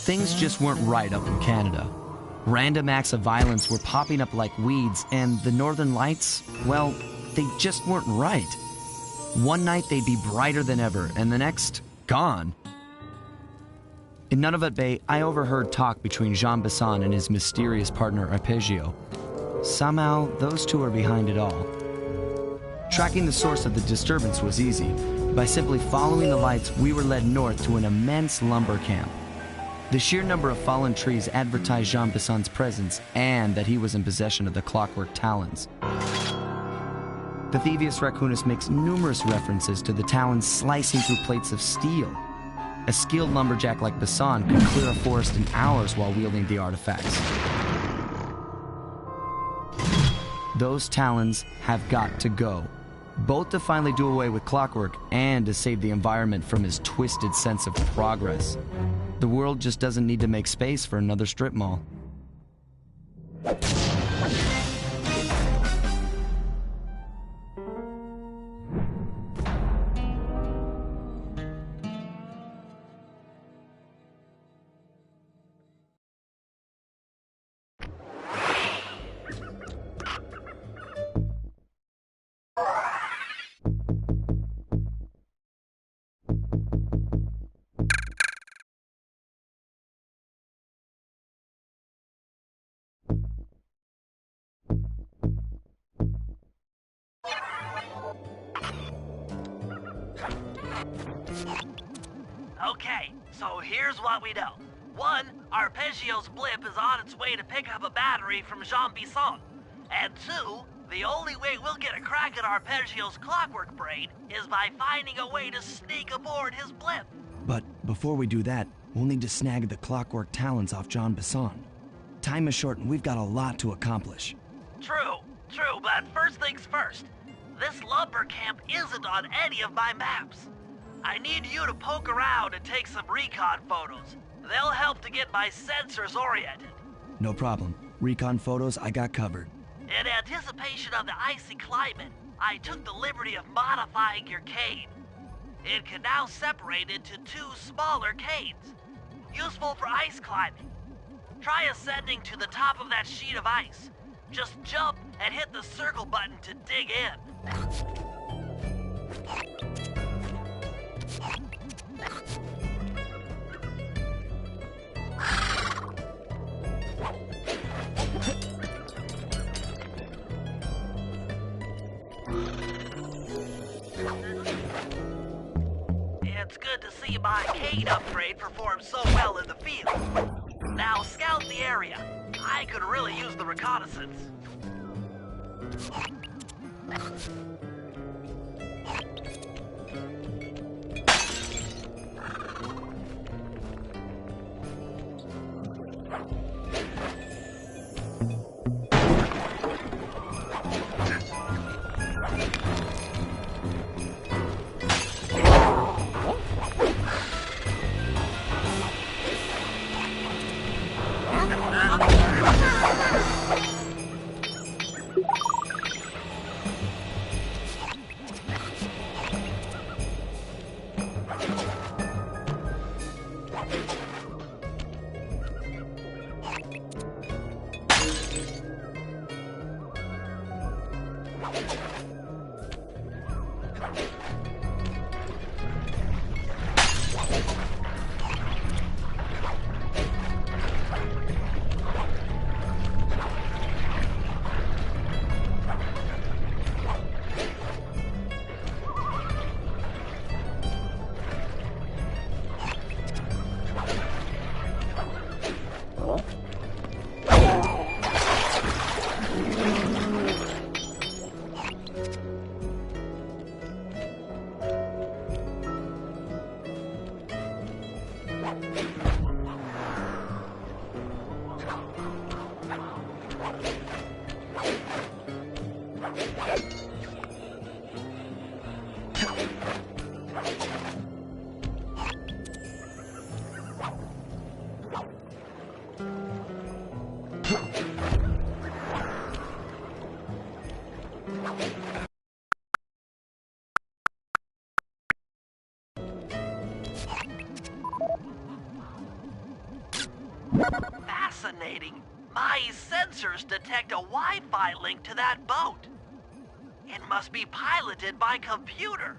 Things just weren't right up in Canada. Random acts of violence were popping up like weeds, and the Northern Lights, well, they just weren't right. One night they'd be brighter than ever, and the next, gone. In Nunavut Bay, I overheard talk between Jean Bisson and his mysterious partner Arpeggio. Somehow, those two are behind it all. Tracking the source of the disturbance was easy. By simply following the lights, we were led north to an immense lumber camp. The sheer number of fallen trees advertised Jean Bisson's presence and that he was in possession of the clockwork talons. The Thievius Raccoonus makes numerous references to the talons slicing through plates of steel. A skilled lumberjack like Bisson could clear a forest in hours while wielding the artifacts. Those talons have got to go, both to finally do away with clockwork and to save the environment from his twisted sense of progress. The world just doesn't need to make space for another strip mall. Okay, so here's what we know. 1, Arpeggio's blip is on its way to pick up a battery from Jean Bisson. And 2, the only way we'll get a crack at Arpeggio's clockwork brain is by finding a way to sneak aboard his blip. But before we do that, we'll need to snag the clockwork talons off Jean Bisson. Time is short and we've got a lot to accomplish. True, but first things first. This lumber camp isn't on any of my maps. I need you to poke around and take some recon photos. They'll help to get my sensors oriented. No problem. Recon photos I got covered. In anticipation of the icy climate, I took the liberty of modifying your cane. It can now separate into 2 smaller canes, useful for ice climbing. Try ascending to the top of that sheet of ice. Just jump and hit the circle button to dig in. It's good to see my cane upgrade perform so well in the field. Now scout the area. I could really use the reconnaissance. fascinating. My sensors detect a Wi-Fi link to that boat. It must be piloted by computer.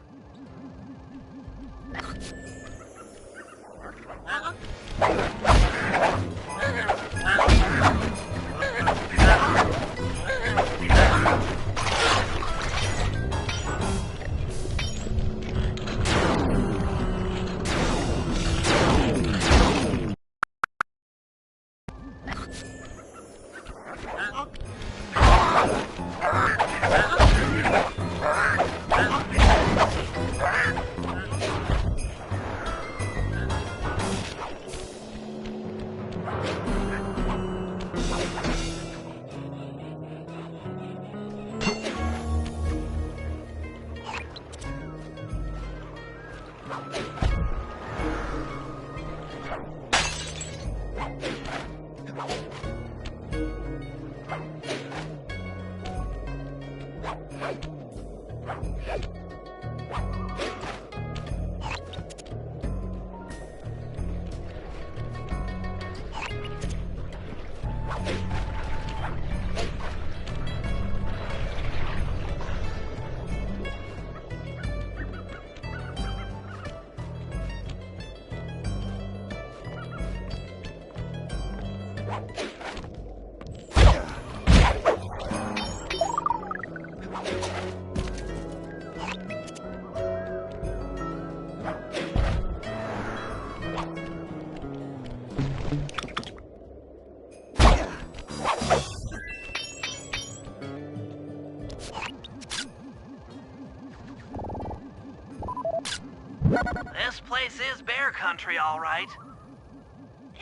This place is bear country, all right.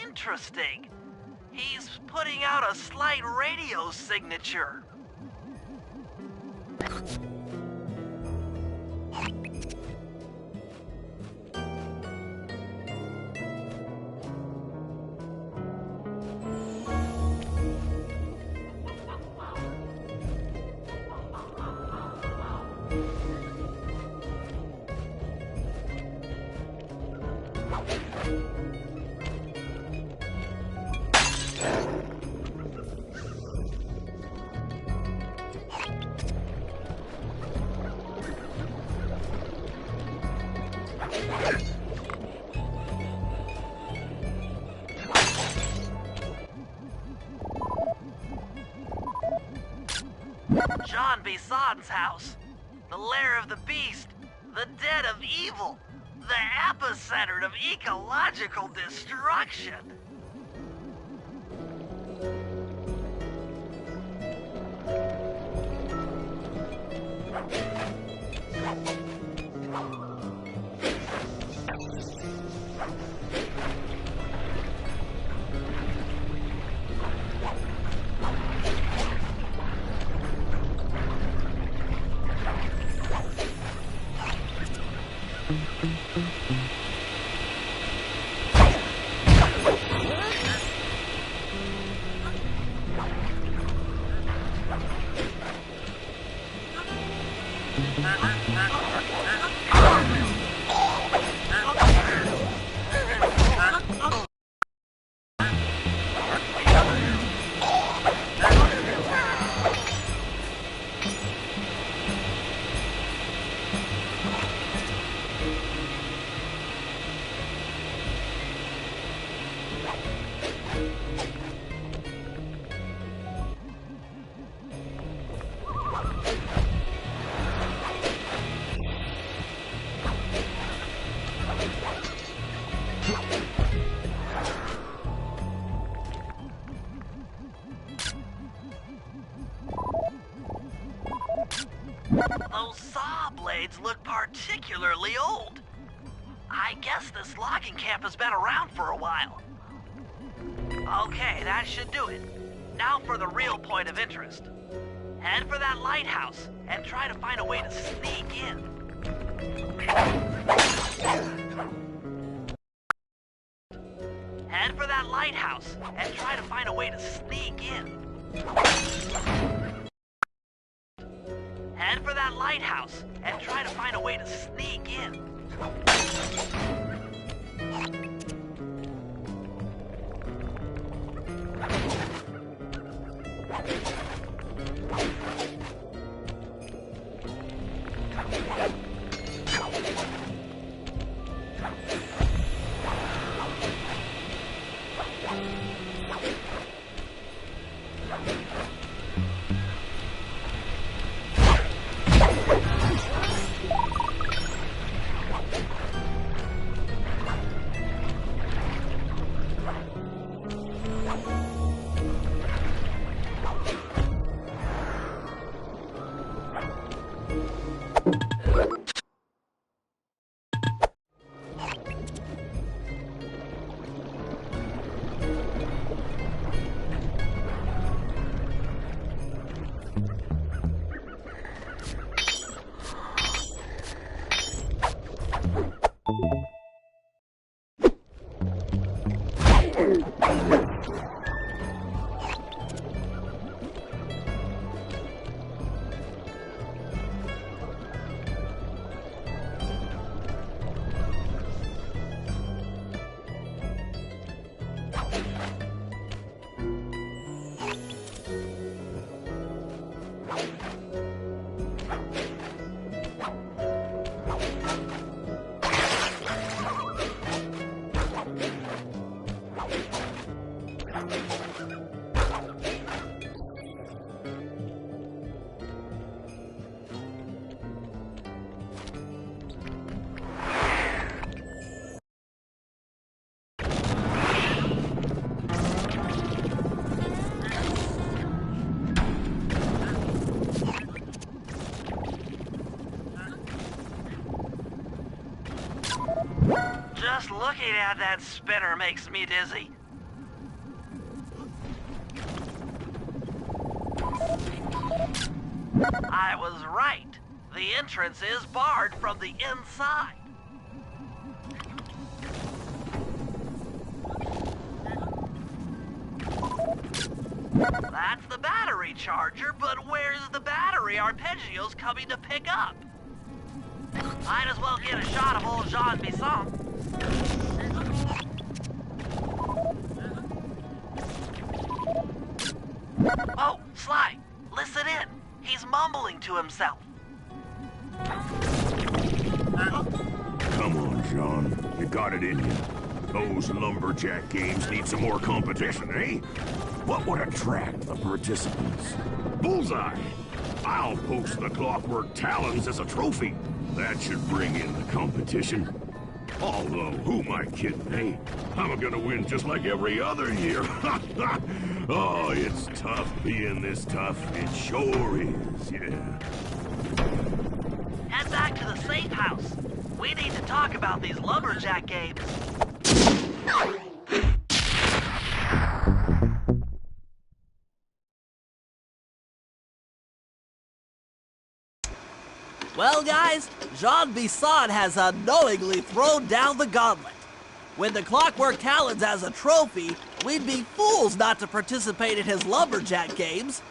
Interesting. He's putting out a slight radio signature. John Bison's house. The lair of the beast. The den of evil. The epicenter of ecological destruction. Those saw blades look particularly old. I guess this logging camp has been around for a while. Okay, that should do it. Now for the real point of interest. Head for that lighthouse and try to find a way to sneak in. Head for that lighthouse and try to find a way to sneak in. Head for that lighthouse and try to find a way to sneak in. Just looking at that spinner makes me dizzy. I was right. The entrance is barred from the inside. That's the battery charger, but where's the battery Arpeggio's coming to pick up? Might as well get a shot of old Jean Bisson. Oh, Sly, listen in. He's mumbling to himself. Come on, John. You got it in you. Those lumberjack games need some more competition, eh? What would attract the participants? Bullseye! I'll post the Clockwork Talons as a trophy. That should bring in the competition. Although, who am I kidding, eh? I'm gonna win just like every other year. Oh, it's tough being this tough. It sure is, yeah. Head back to the safe house. We need to talk about these lumberjack games. Well, guys, Jean Bisson has unknowingly thrown down the gauntlet. With the Clockwork Talons as a trophy, we'd be fools not to participate in his lumberjack games.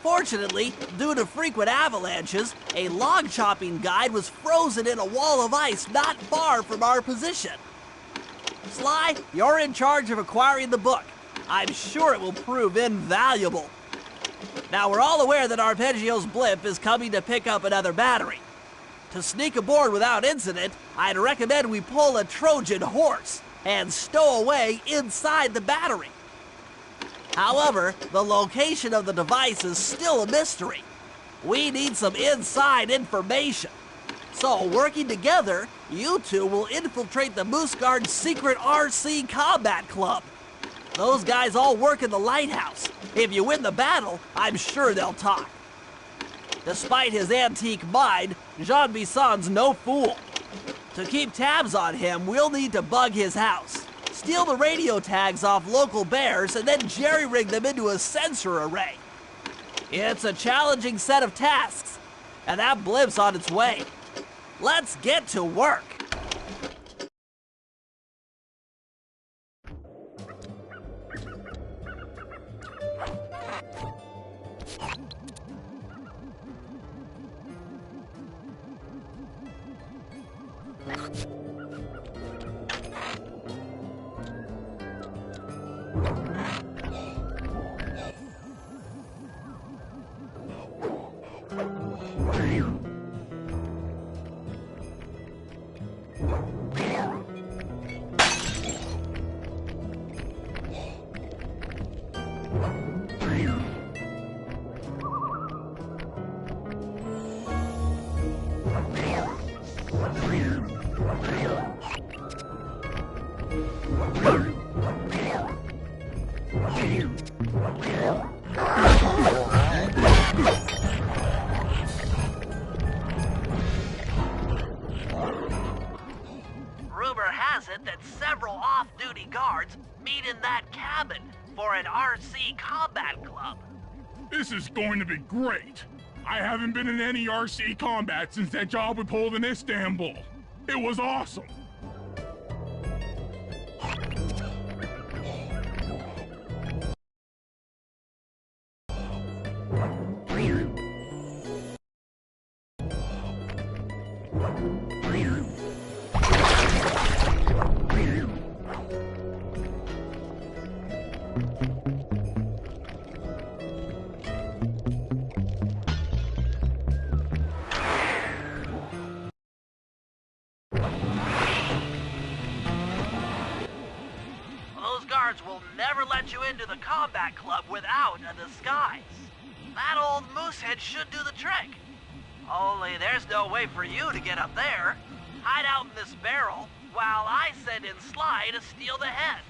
Fortunately, due to frequent avalanches, a log chopping guide was frozen in a wall of ice not far from our position. Sly, you're in charge of acquiring the book. I'm sure it will prove invaluable. Now, we're all aware that Arpeggio's blimp is coming to pick up another battery. To sneak aboard without incident, I'd recommend we pull a Trojan horse and stow away inside the battery. However, the location of the device is still a mystery. We need some inside information. So, working together, you two will infiltrate the Moose Guard's secret RC combat club. Those guys all work in the lighthouse. If you win the battle, I'm sure they'll talk. Despite his antique mind, Jean Bisson's no fool. To keep tabs on him, we'll need to bug his house, steal the radio tags off local bears, and then jerry-rig them into a sensor array. It's a challenging set of tasks, and that blimp's on its way. Let's get to work. Rumor has it that several off-duty guards meet in that cabin for an RC combat club. This is going to be great. I haven't been in any RC combat since that job we pulled in Istanbul. It was awesome. Those guards will never let you into the combat club without a disguise. That old moosehead should do the trick. Only there's no way for you to get up there. Hide out in this barrel while I send in Sly to steal the head.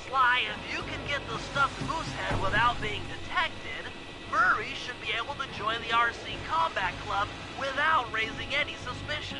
Sly, if you can get the stuffed moosehead without being detected, Murray should be able to join the RC Combat Club without raising any suspicion.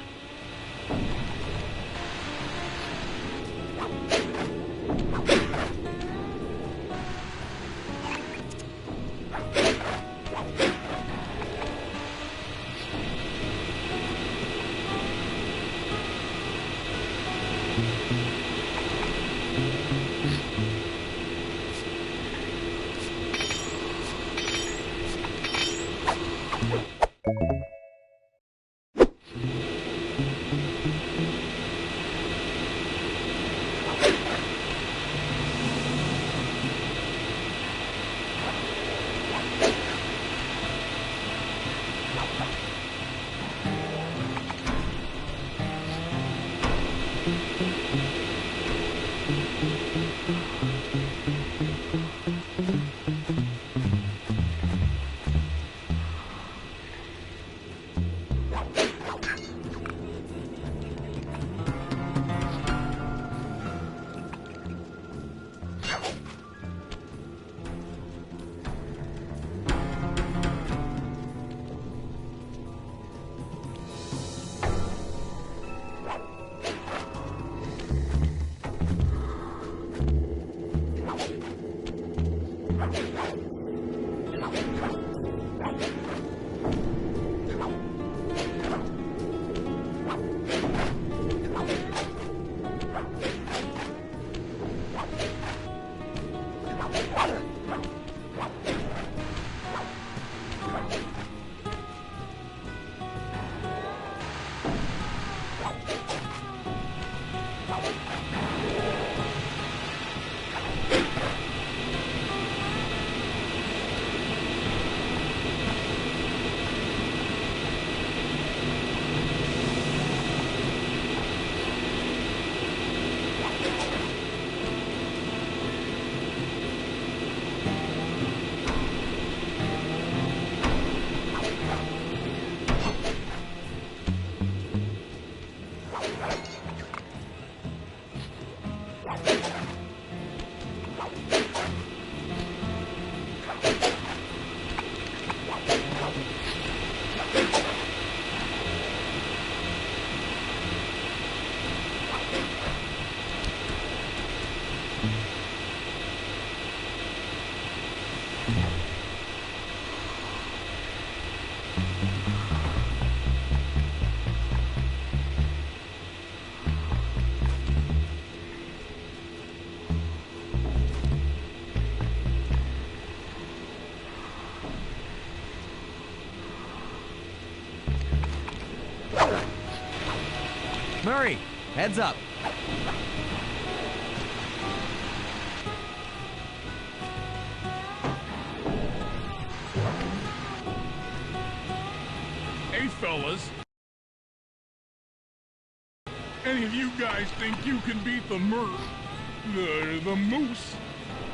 Murray, heads up. fellas. Any of you guys think you can beat the moose?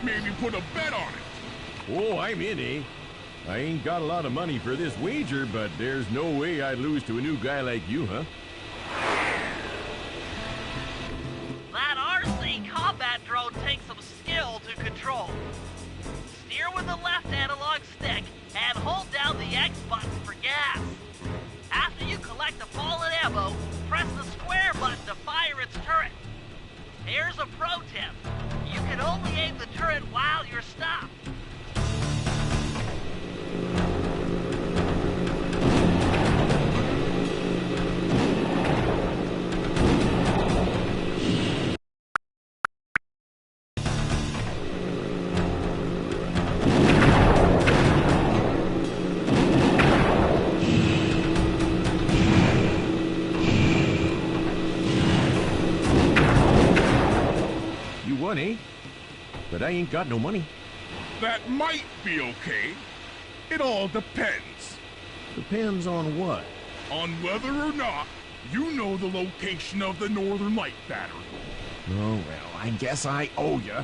Maybe put a bet on it. Oh, I'm in, eh? I ain't got a lot of money for this wager, but there's no way I'd lose to a new guy like you, huh? That RC combat drone takes some skill to control. Steer with the left analog stick and hold down the X button for gas. After you collect the fallen ammo, press the square button to fire its turret. Here's a pro tip. You can only aim the turret while you're stopped. Eh? But I ain't got no money. That might be okay. It all depends. Depends on what? On whether or not you know the location of the Northern Light battery. Oh, well, I guess I owe you.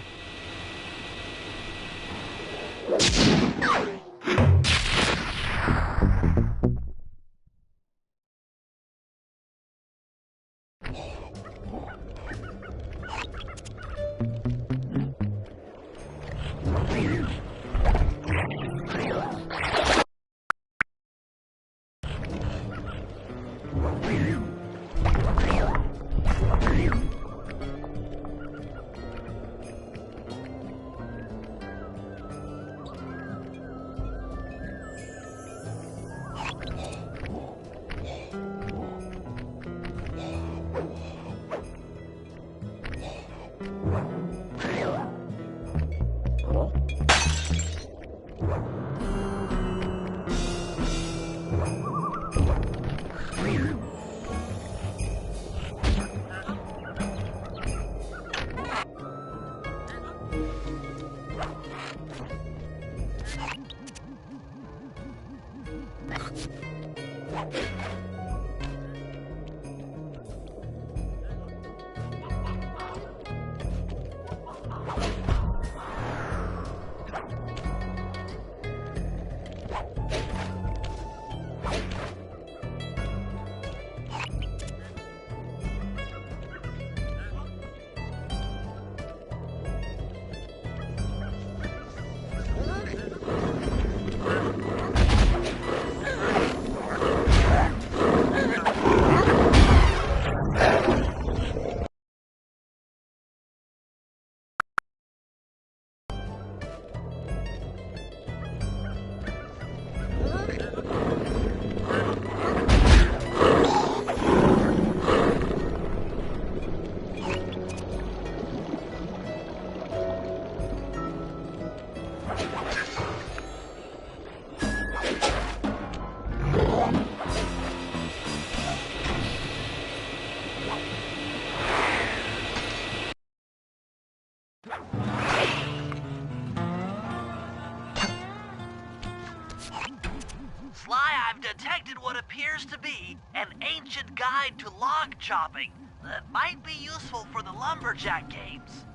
Detected what appears to be an ancient guide to log chopping that might be useful for the lumberjack games.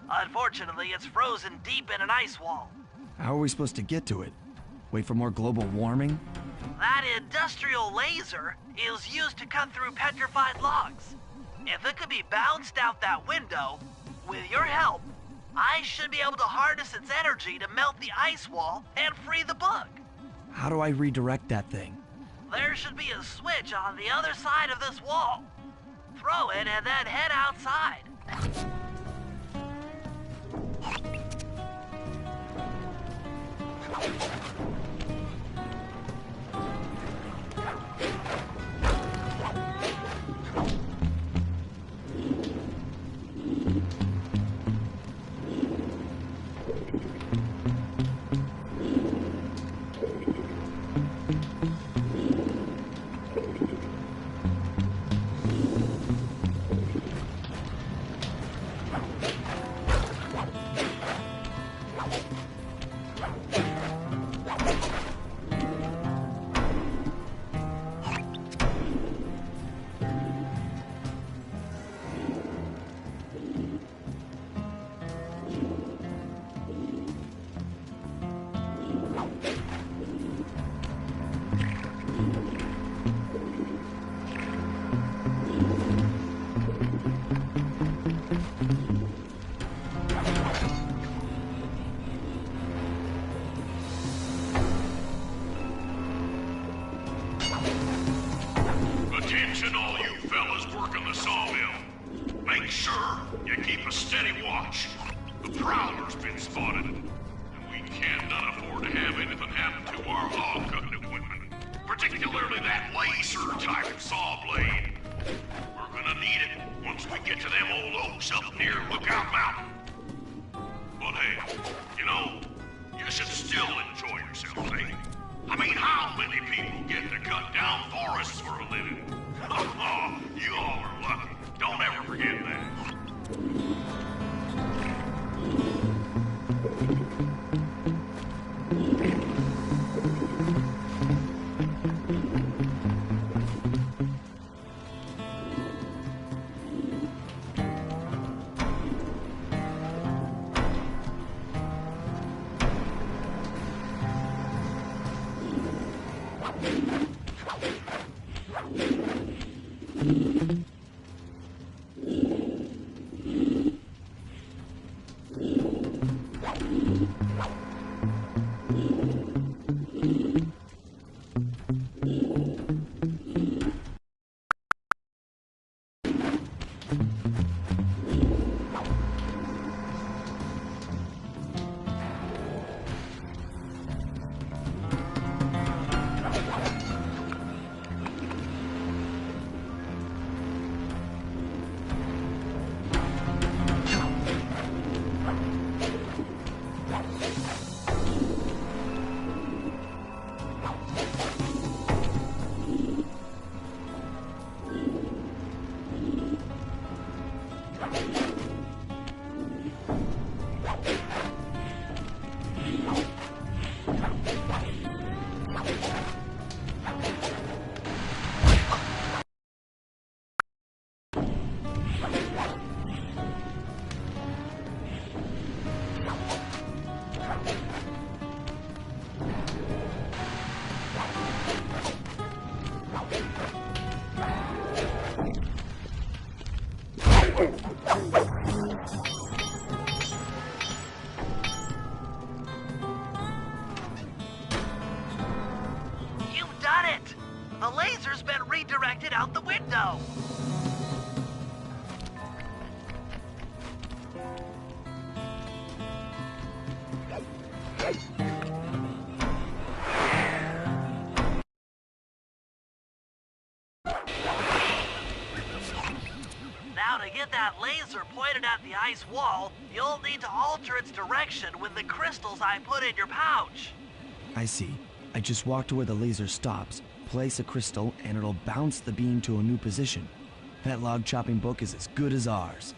Unfortunately, it's frozen deep in an ice wall. How are we supposed to get to it? Wait for more global warming? That industrial laser is used to cut through petrified logs. If it could be bounced out that window, with your help, I should be able to harness its energy to melt the ice wall and free the bug. How do I redirect that thing? There should be a switch on the other side of this wall. Throw it and then head outside. all you fellas working the sawmill. Make sure you keep a steady watch. The Prowler's been spotted, and we can't afford to have anything happen to our log cutting equipment. Particularly that laser-type saw blade. We're gonna need it once we get to them old oaks up near Lookout Mountain. But hey, you know, you should still enjoy yourself, eh? I mean, how many people get to cut down forests for a living? You all are lucky. Don't ever forget that. You've done it! The laser's been redirected out the window! Now to get that laser pointed at the ice wall, you'll need to alter its direction with the crystals I put in your pouch. I see. I just walk to where the laser stops, place a crystal, and it'll bounce the beam to a new position. That log chopping book is as good as ours.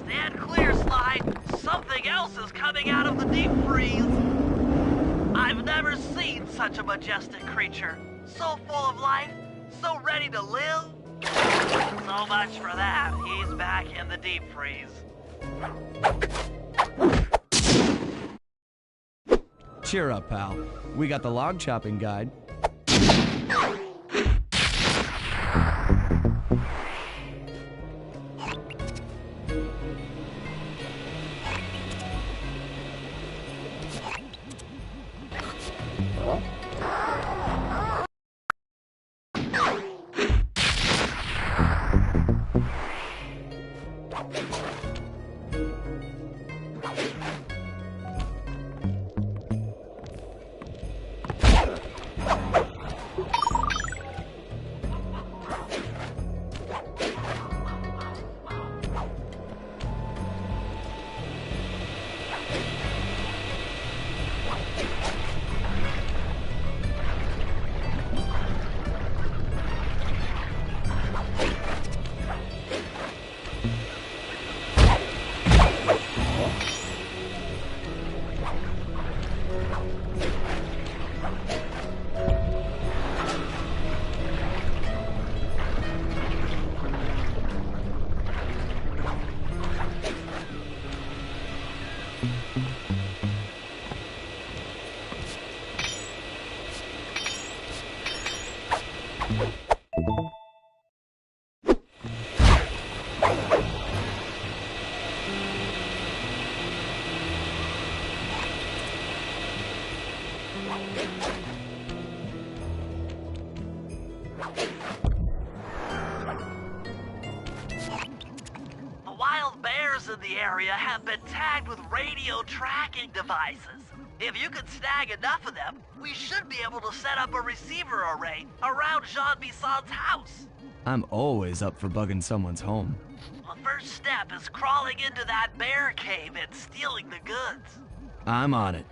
Stand clear, Sly. Something else is coming out of the deep freeze. I've never seen such a majestic creature. So full of life, so ready to live. So much for that. He's back in the deep freeze. Cheer up, pal. We got the log chopping guide. The wild bears in the area have been tagged with radio tracking devices. If you could snag enough of them, we should be able to set up a receiver array around Jean Bisson's house. I'm always up for bugging someone's home. The first step is crawling into that bear cave and stealing the goods. I'm on it.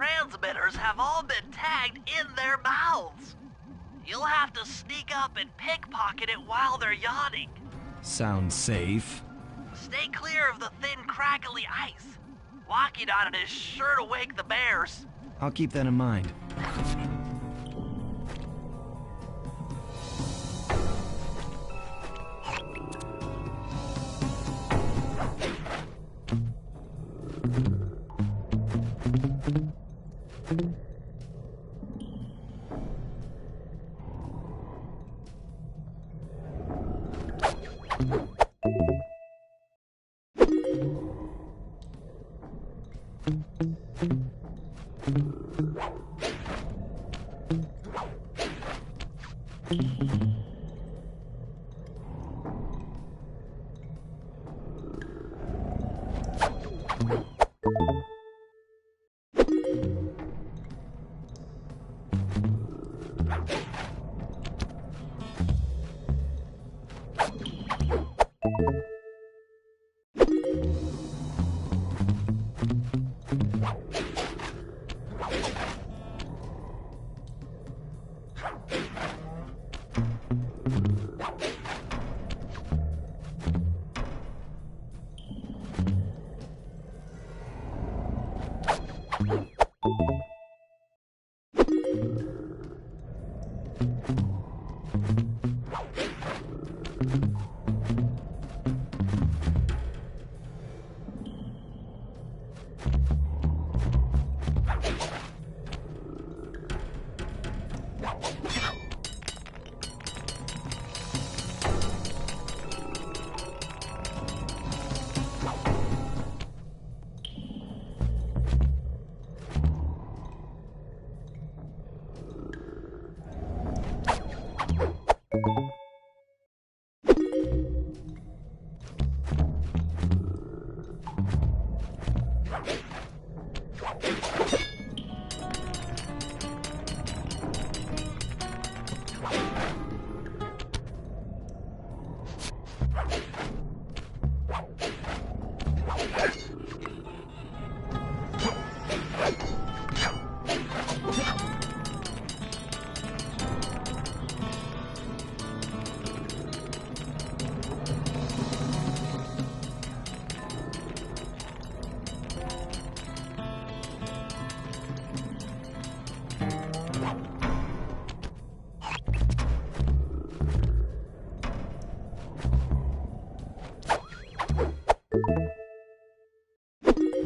transmitters have all been tagged in their mouths. You'll have to sneak up and pickpocket it while they're yawning. Sounds safe. Stay clear of the thin, crackly ice. Walking on it is sure to wake the bears. I'll keep that in mind.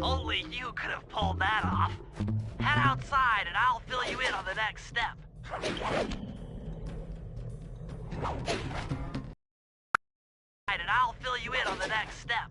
Only you could have pulled that off. Head outside and I'll fill you in on the next step. And I'll fill you in on the next step.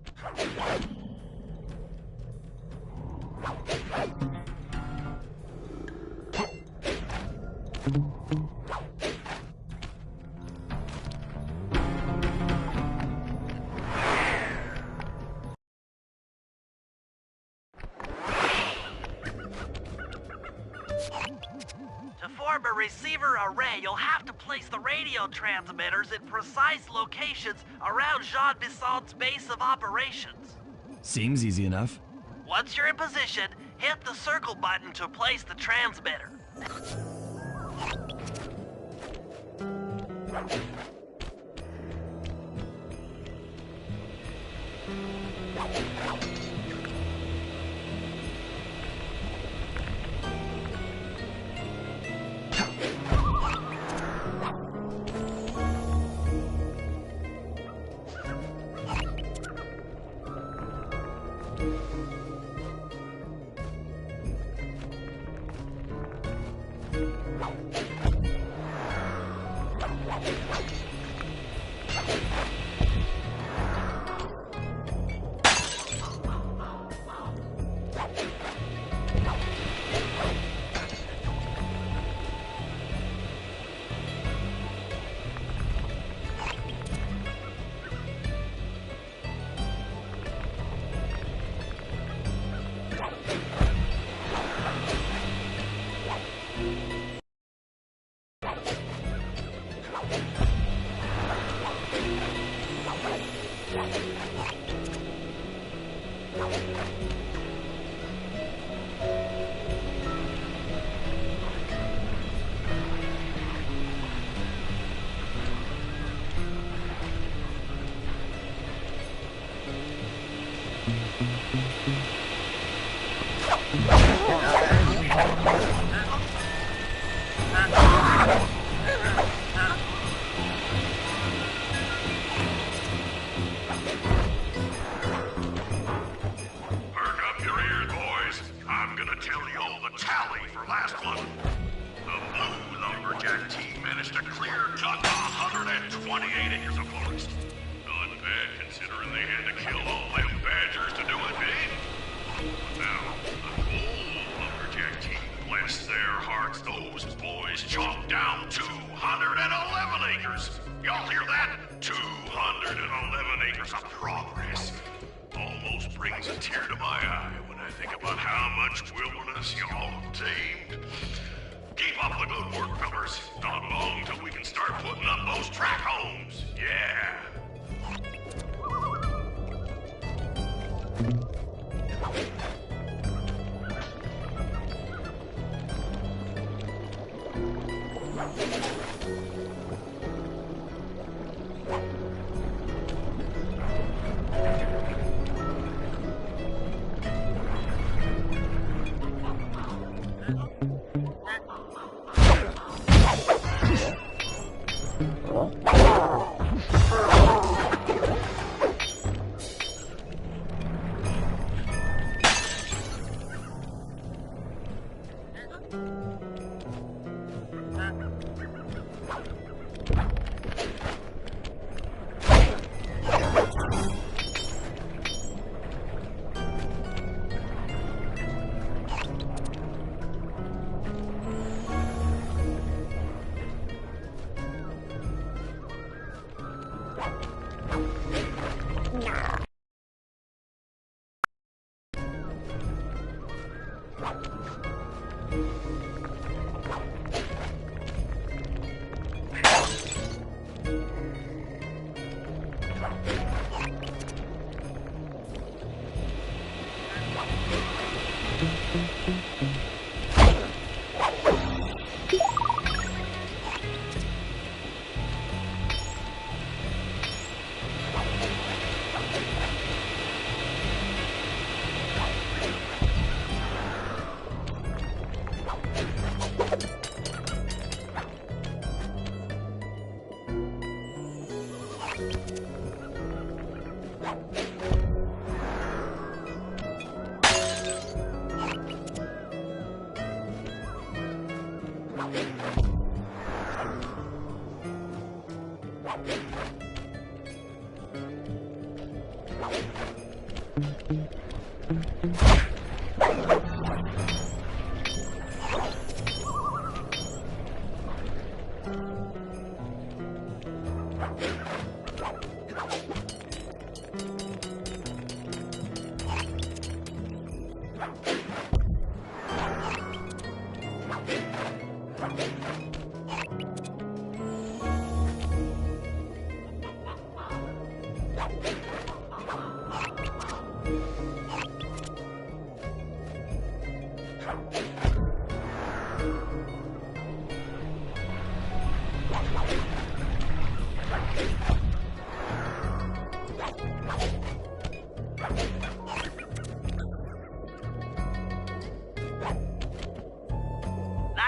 To form a receiver array, you'll have to place the radio transmitters in precise locations around Jean Bissant's base of operations. Seems easy enough. Once you're in position, hit the circle button to place the transmitter. yards, those boys chopped down 211 acres. Y'all hear that? 211 acres of progress. Almost brings a tear to my eye when I think about how much wilderness y'all have tamed. Keep up the good work, fellas. Not long till we can start putting up those track homes. Yeah.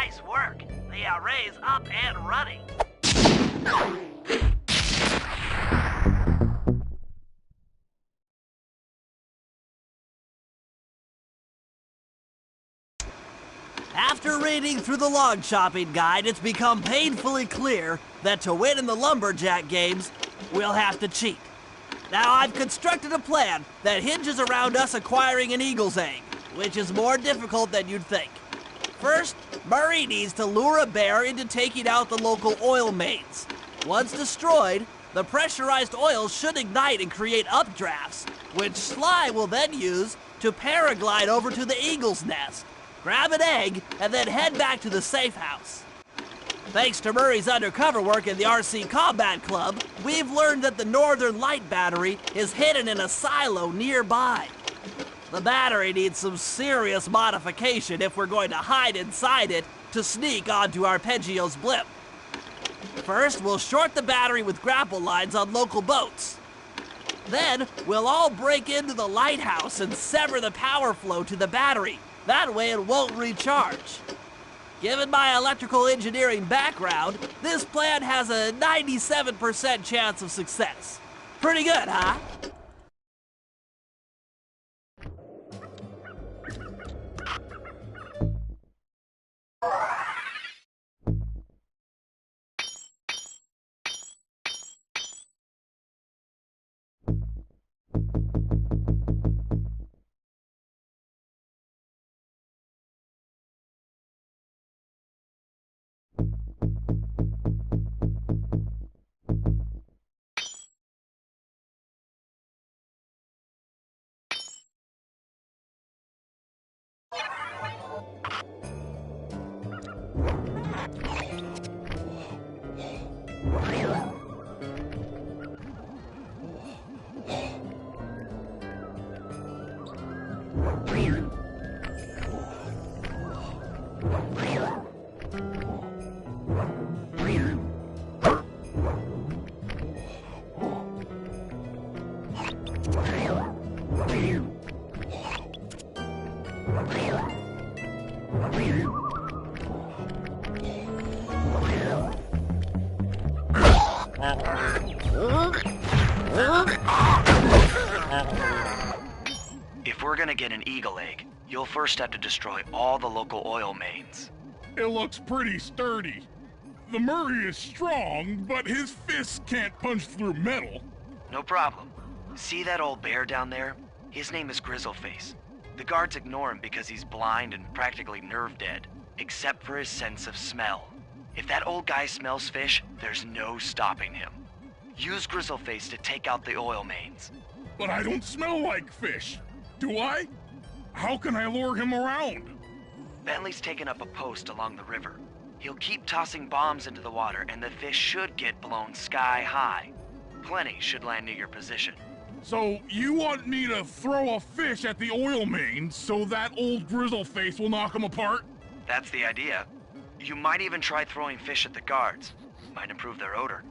Nice work. The array's up and running. After reading through the log chopping guide, it's become painfully clear that to win in the lumberjack games, we'll have to cheat. Now, I've constructed a plan that hinges around us acquiring an eagle's egg, which is more difficult than you'd think. First, Murray needs to lure a bear into taking out the local oil mains. Once destroyed, the pressurized oil should ignite and create updrafts, which Sly will then use to paraglide over to the eagle's nest, grab an egg, and then head back to the safe house. Thanks to Murray's undercover work in the RC Combat Club, we've learned that the Northern Light Battery is hidden in a silo nearby. The battery needs some serious modification if we're going to hide inside it to sneak onto Arpeggio's blimp. First, we'll short the battery with grapple lines on local boats. Then, we'll all break into the lighthouse and sever the power flow to the battery. That way it won't recharge. Given my electrical engineering background, this plan has a 97% chance of success. Pretty good, huh? If we're gonna get an eagle egg, you'll first have to destroy all the local oil mains. It looks pretty sturdy. The Murray is strong, but his fists can't punch through metal. No problem. See that old bear down there? His name is Grizzleface. The guards ignore him because he's blind and practically nerve dead, except for his sense of smell. If that old guy smells fish, there's no stopping him. Use Grizzleface to take out the oil mains. But I don't smell like fish, do I? How can I lure him around? Bentley's taken up a post along the river. He'll keep tossing bombs into the water and the fish should get blown sky high. Plenty should land near your position. So you want me to throw a fish at the oil mains so that old Grizzleface will knock him apart? That's the idea. You might even try throwing fish at the guards. Might improve their odor.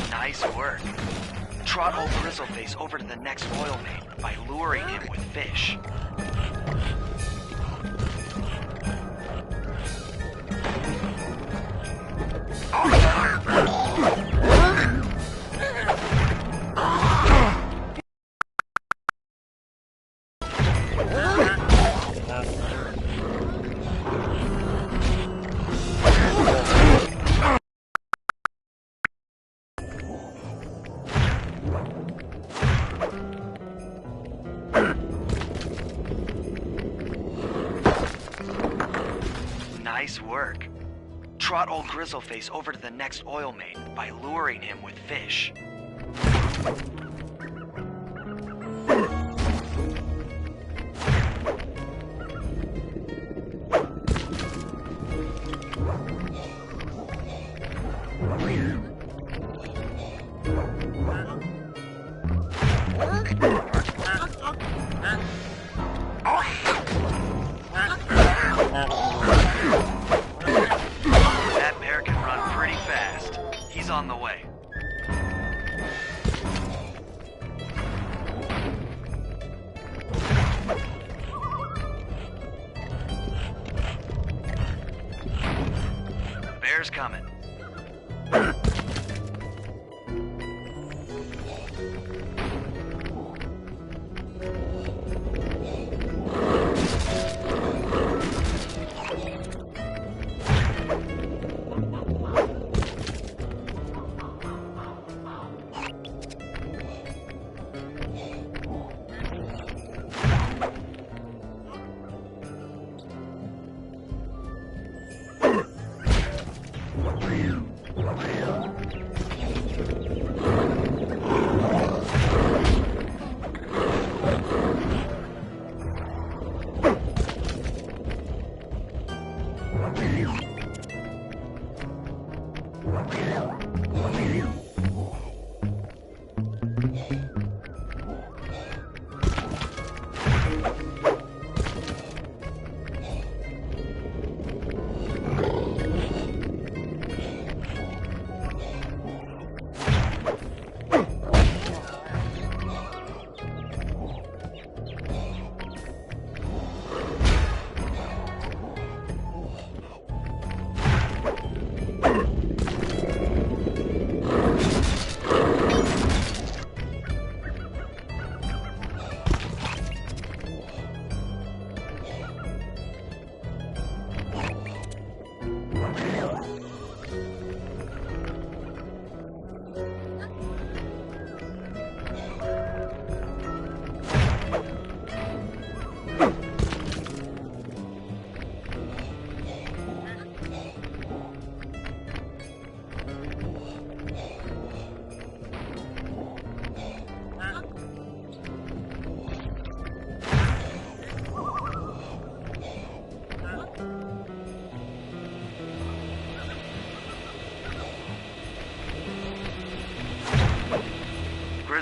Nice work. Trot old Grizzleface over to the next oil main by luring him with fish. Nice work. Trot old Grizzleface over to the next oil main by luring him with fish. That bear can run pretty fast. He's on the way. Bear's coming.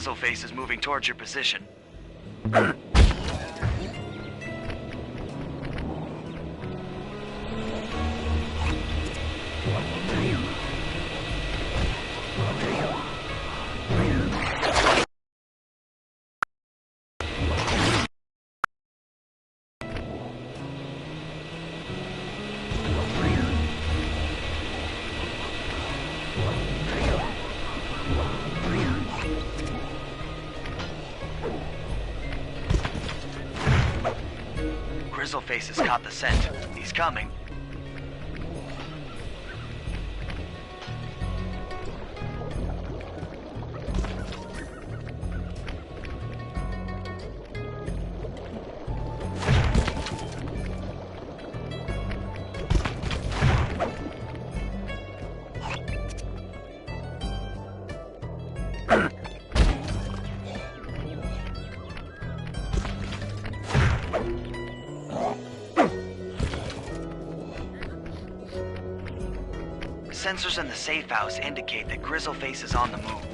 Grizzleface is moving towards your position. Grizzleface has caught the scent. He's coming. Sensors in the safe house indicate that Grizzleface is on the move.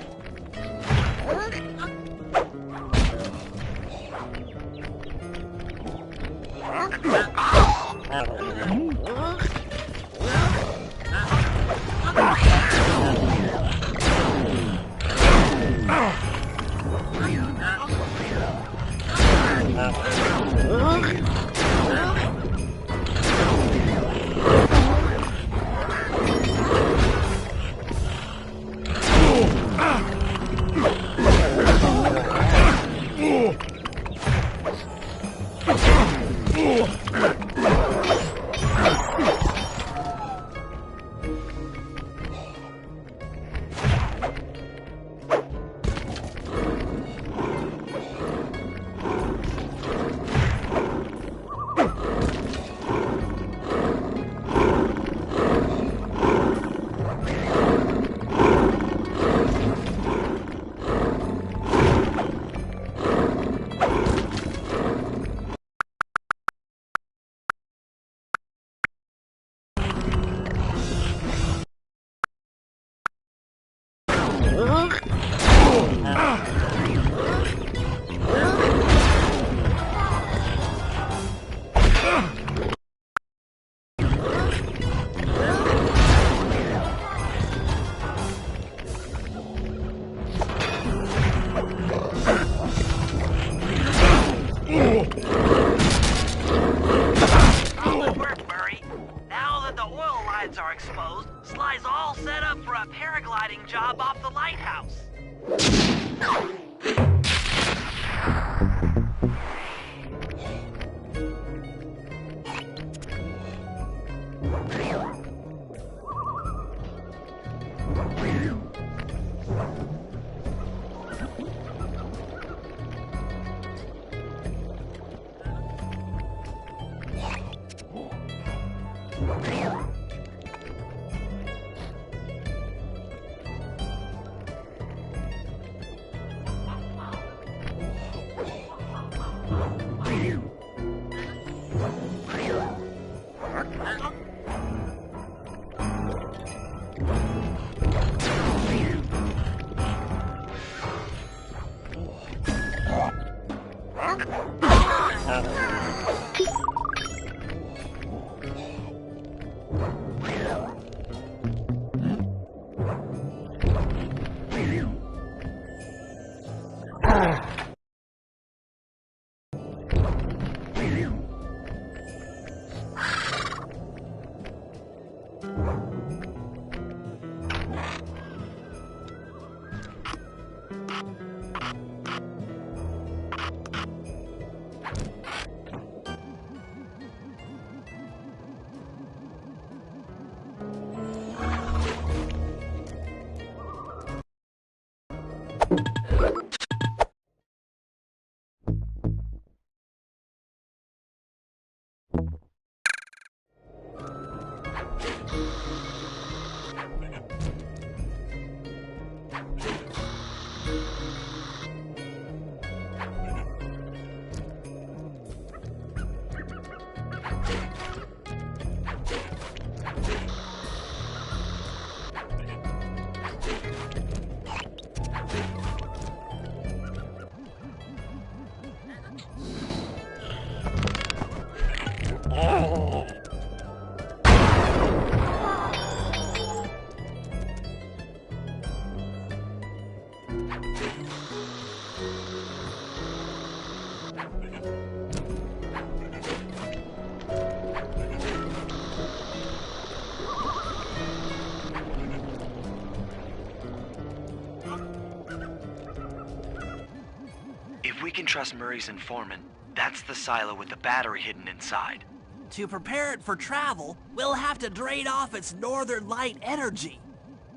Sly's all set up for a paragliding job off the lighthouse. If we can trust Murray's informant, that's the silo with the battery hidden inside. To prepare it for travel, we'll have to drain off its northern light energy.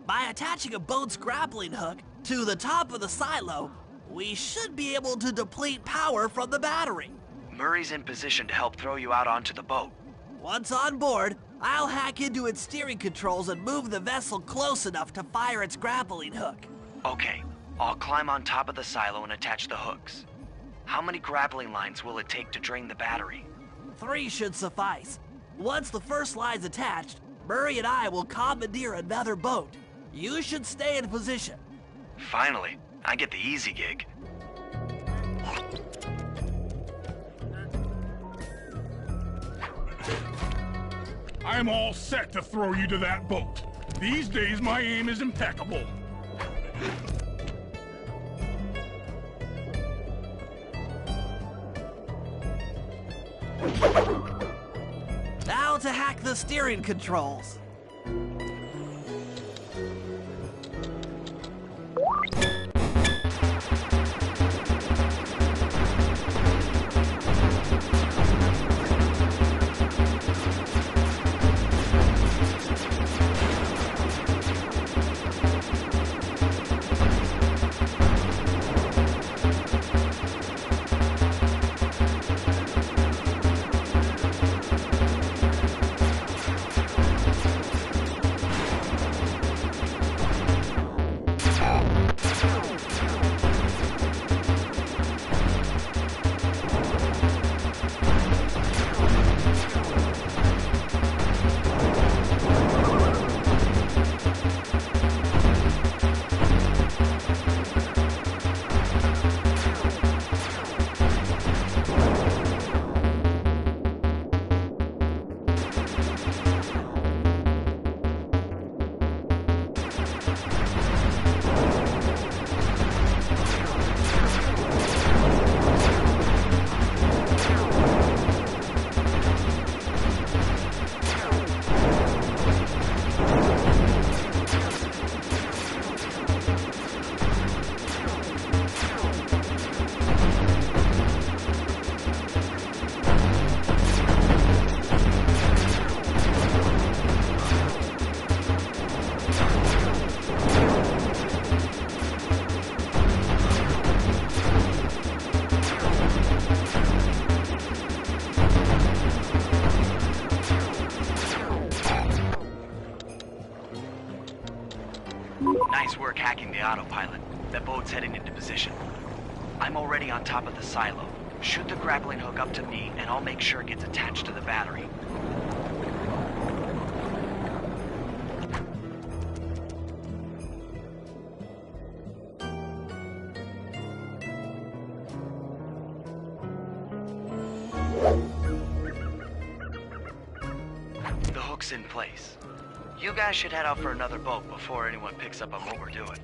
By attaching a boat's grappling hook to the top of the silo, we should be able to deplete power from the battery. Murray's in position to help throw you out onto the boat. Once on board, I'll hack into its steering controls and move the vessel close enough to fire its grappling hook. Okay, I'll climb on top of the silo and attach the hooks. How many grappling lines will it take to drain the battery? 3 should suffice. Once the first line's attached, Murray and I will commandeer another boat. You should stay in position. Finally, I get the easy gig. I'm all set to throw you to that boat. These days, my aim is impeccable. Now to hack the steering controls. Nice work hacking the autopilot. The boat's heading into position. I'm already on top of the silo. Shoot the grappling hook up to me, and I'll make sure it gets attached to the battery. The hook's in place. You guys should head out for another boat before anyone picks up on what we're doing.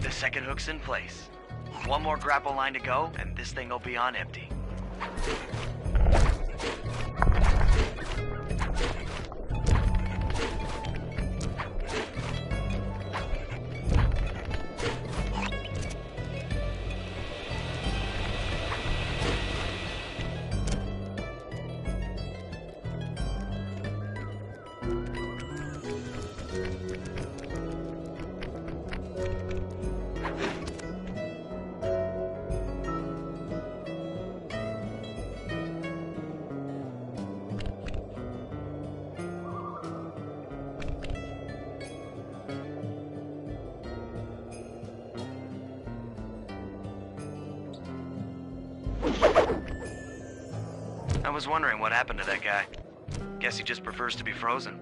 The second hook's in place. One more grapple line to go, and this thing will be on empty. I was wondering what happened to that guy. Guess he just prefers to be frozen.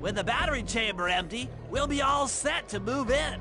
With the battery chamber empty, we'll be all set to move in.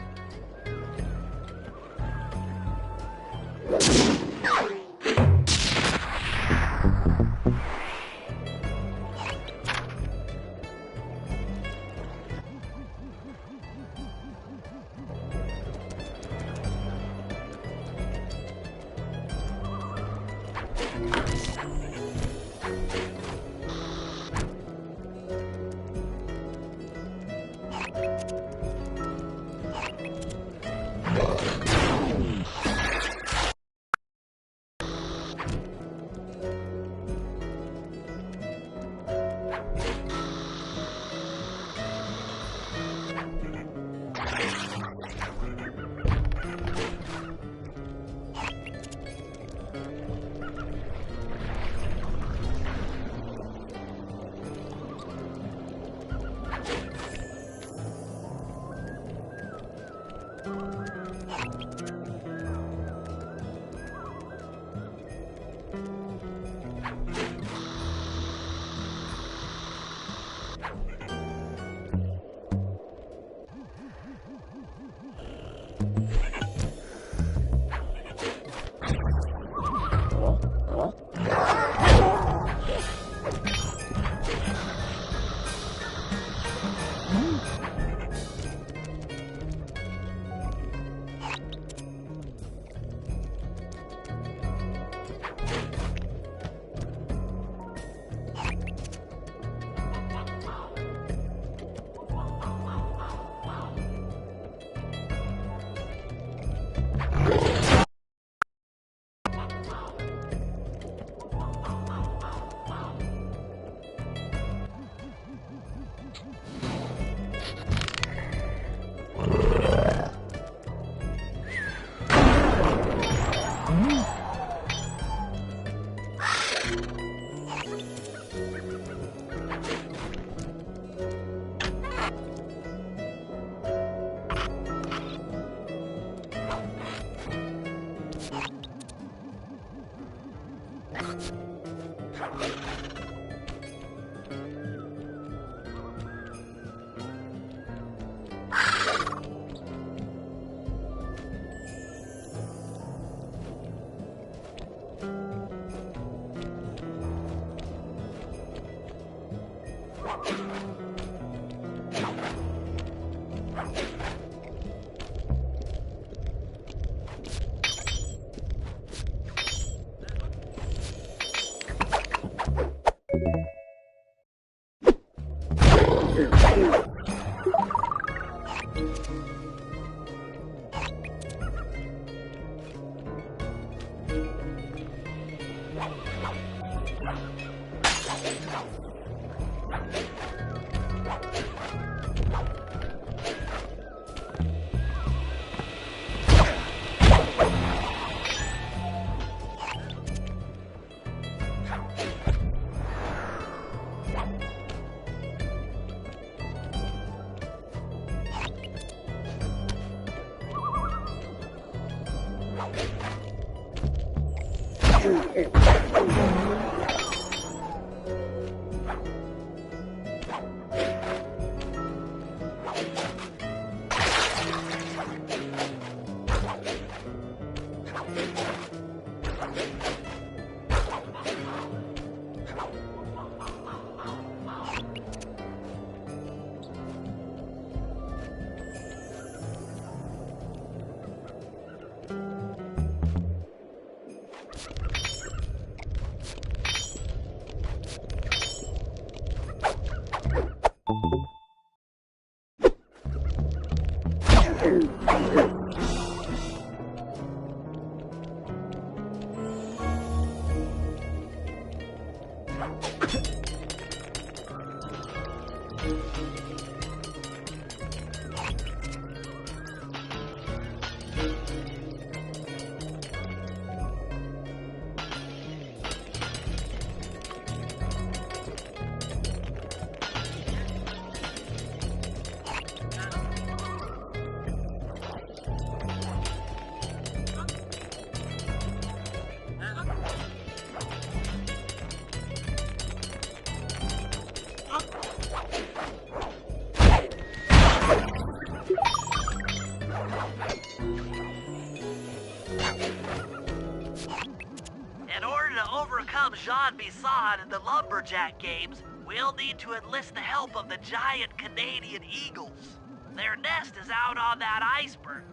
Jean Bisson in the Lumberjack games, we'll need to enlist the help of the giant Canadian eagles. Their nest is out on that iceberg.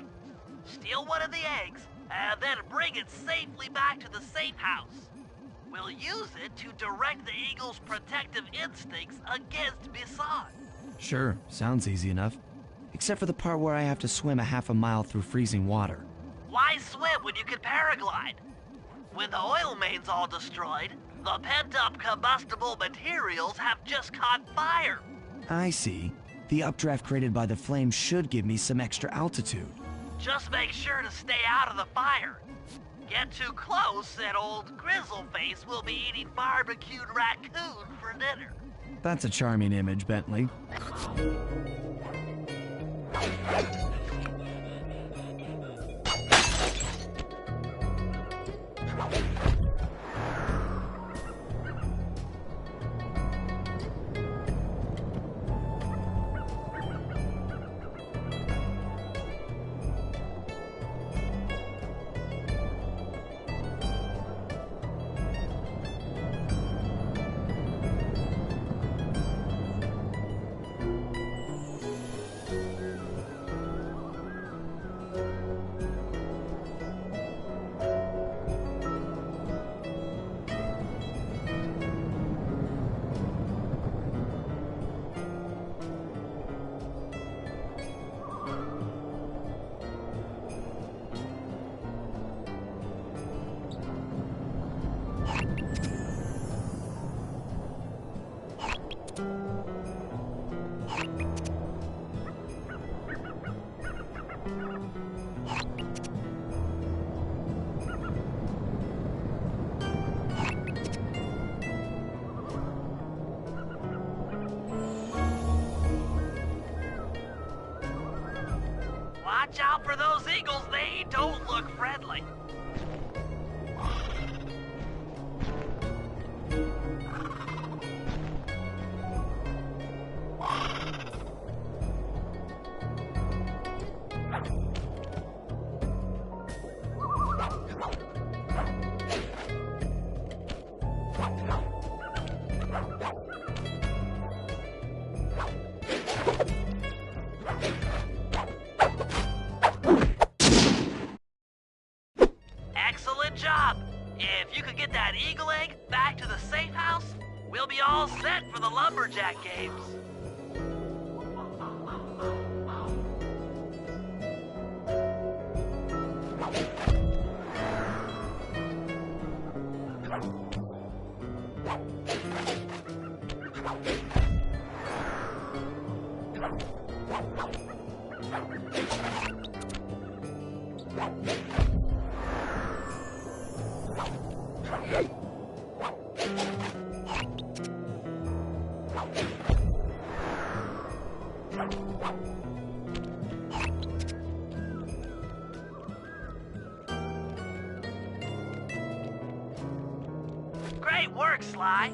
Steal one of the eggs, and then bring it safely back to the safe house. We'll use it to direct the eagle's protective instincts against Bisson. Sure, sounds easy enough. Except for the part where I have to swim a half a mile through freezing water. Why swim when you can paraglide? When the oil main's all destroyed, the pent-up combustible materials have just caught fire. I see. The updraft created by the flame should give me some extra altitude. Just make sure to stay out of the fire. Get too close and old Grizzleface will be eating barbecued raccoon for dinner. That's a charming image, Bentley. Watch out for those eagles, they don't look friendly. Excellent job! If you could get that eagle egg back to the safe house, we'll be all set for the lumberjack games. Great work, Sly.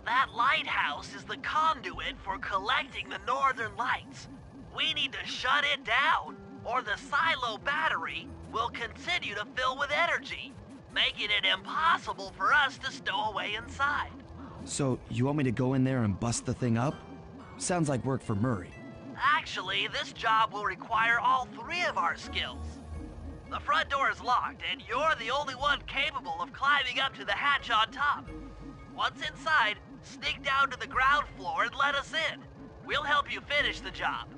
That lighthouse is the conduit for collecting the northern lights. We need to shut it down, or the silo battery will continue to fill with energy, making it impossible for us to stow away inside. So, you want me to go in there and bust the thing up? Sounds like work for Murray. Actually, this job will require all three of our skills. The front door is locked, and you're the only one capable of climbing up to the hatch on top. Once inside, sneak down to the ground floor and let us in. We'll help you finish the job.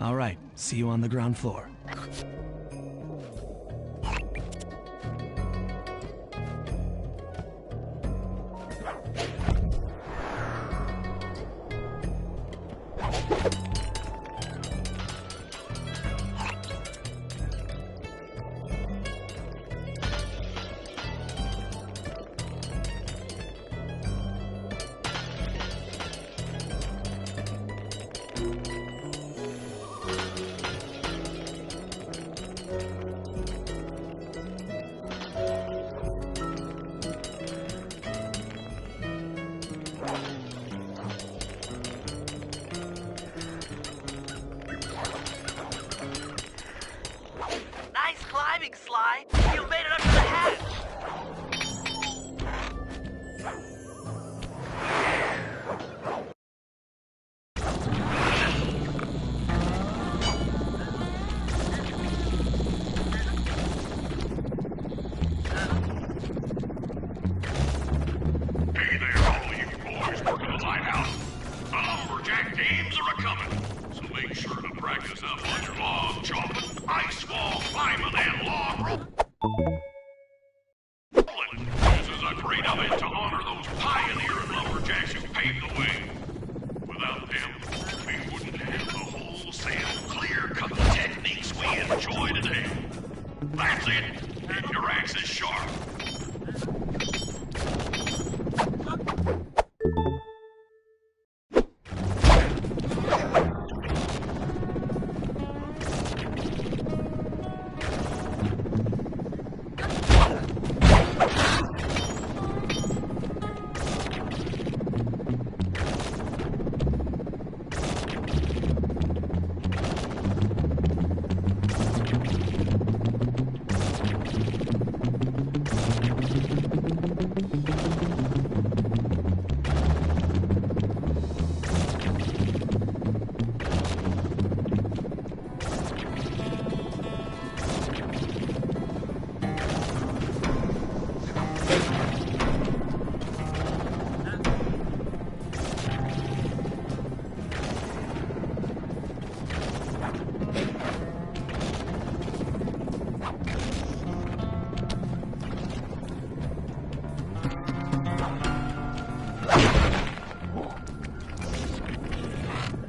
All right, see you on the ground floor. Nice climbing, Sly. You made it up to the hatch. Hey there, all you boys working the lighthouse. The lumberjack games are a-coming, so make sure to practice up on your log chopping, ice wall climbing, and log rolling. This is a great event to honor those pioneering lumberjacks who paved the way. Without them, we wouldn't have the wholesale, clear-cut techniques we enjoy today. That's it. Keep your axes sharp.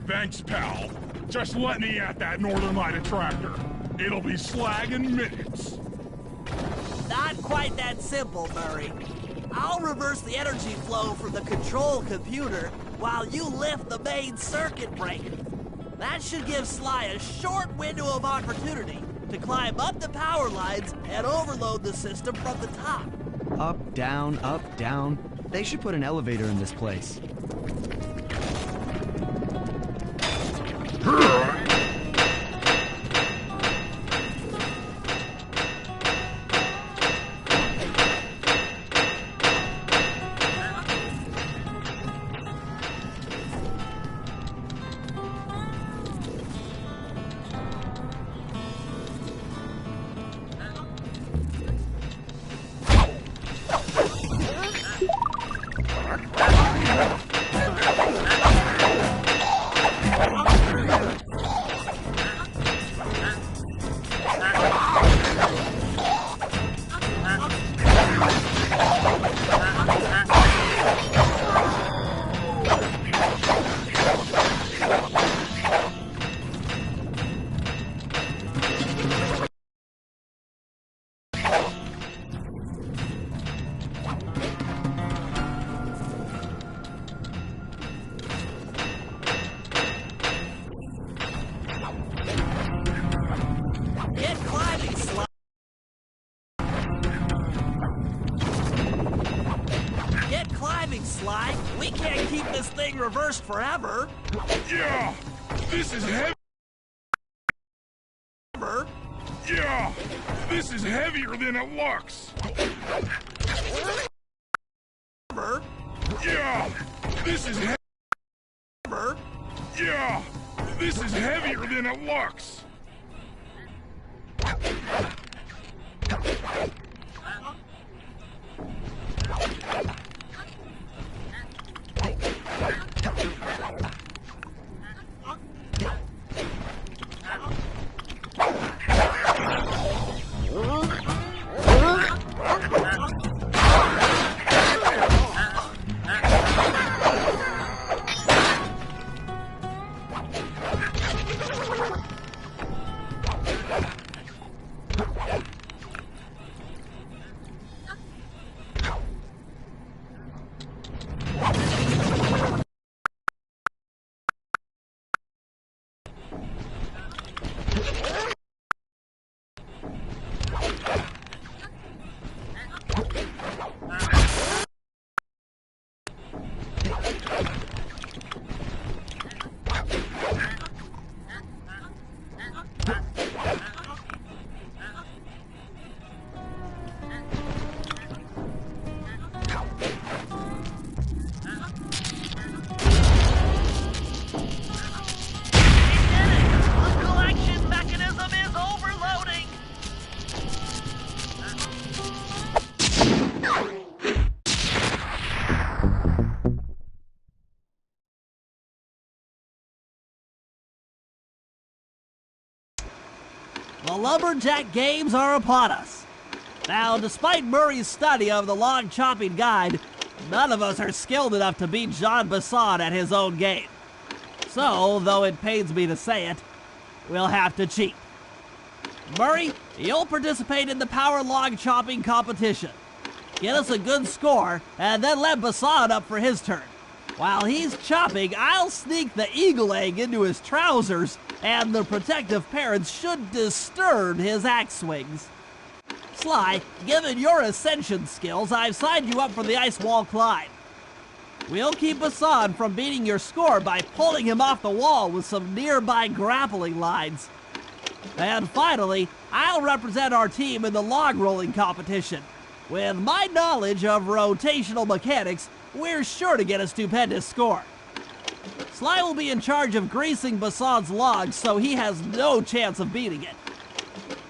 Thanks, pal. Just let me at that Northern Light attractor. It'll be slag in minutes. Not quite that simple, Murray. I'll reverse the energy flow from the control computer while you lift the main circuit breaker. That should give Sly a short window of opportunity to climb up the power lines and overload the system from the top. Up, down, up, down. They should put an elevator in this place. Sly. We can't keep this thing reversed forever. Yeah! This is heavy! Yeah! This is heavier than it looks! Yeah! This is heavy! Yeah! This is heavier than it looks! The Lumberjack Games are upon us. Now, despite Murray's study of the log chopping guide, none of us are skilled enough to beat Jean Basson at his own game. So, though it pains me to say it, we'll have to cheat. Murray, you'll participate in the power log chopping competition. Get us a good score, and then let Basson up for his turn. While he's chopping, I'll sneak the eagle egg into his trousers, and the protective parents should disturb his axe swings. Sly, given your ascension skills, I've signed you up for the ice wall climb. We'll keep Basson from beating your score by pulling him off the wall with some nearby grappling lines. And finally, I'll represent our team in the log rolling competition. With my knowledge of rotational mechanics, we're sure to get a stupendous score. Sly will be in charge of greasing Basson's logs, so he has no chance of beating it.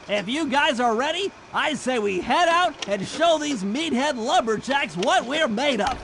If you guys are ready, I say we head out and show these meathead lumberjacks what we're made of.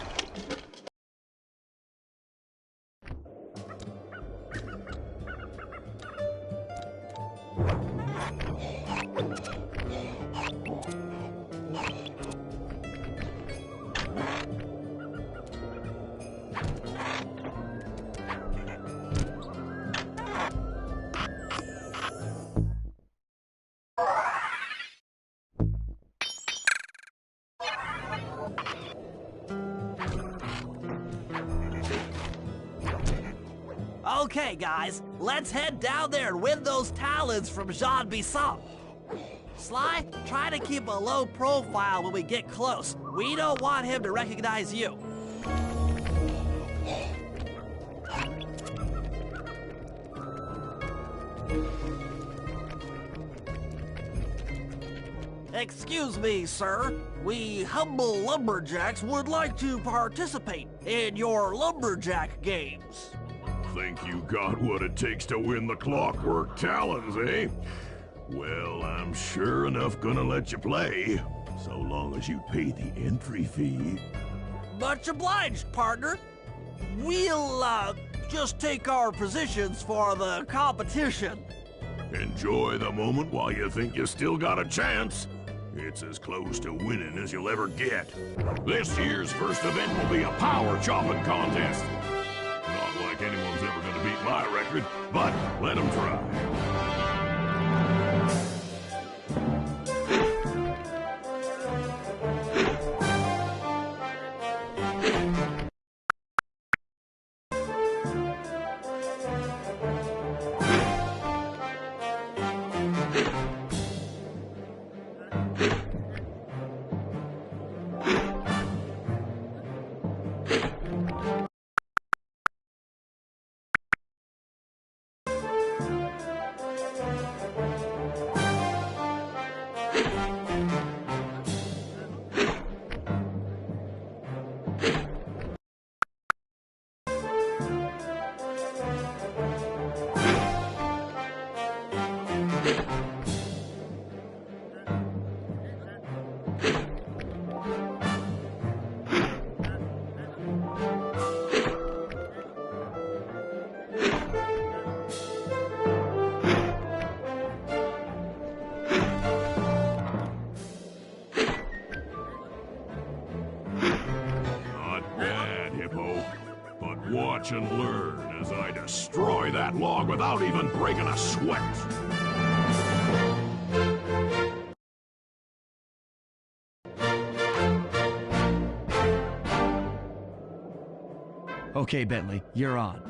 Okay, guys, let's head down there and win those talons from Jean Basson. Sly, try to keep a low profile when we get close. We don't want him to recognize you. Excuse me, sir. We humble lumberjacks would like to participate in your lumberjack games. Think you got what it takes to win the Clockwork Talons, eh? Well, I'm sure enough gonna let you play, so long as you pay the entry fee. Much obliged, partner. We'll, just take our positions for the competition. Enjoy the moment while you think you still got a chance. It's as close to winning as you'll ever get. This year's first event will be a power chopping contest. Not like anyone's ever gonna beat my record, but let them try. Not bad, Hippo. But watch and learn as I destroy that log without even breaking a sweat. Okay, Bentley, you're on.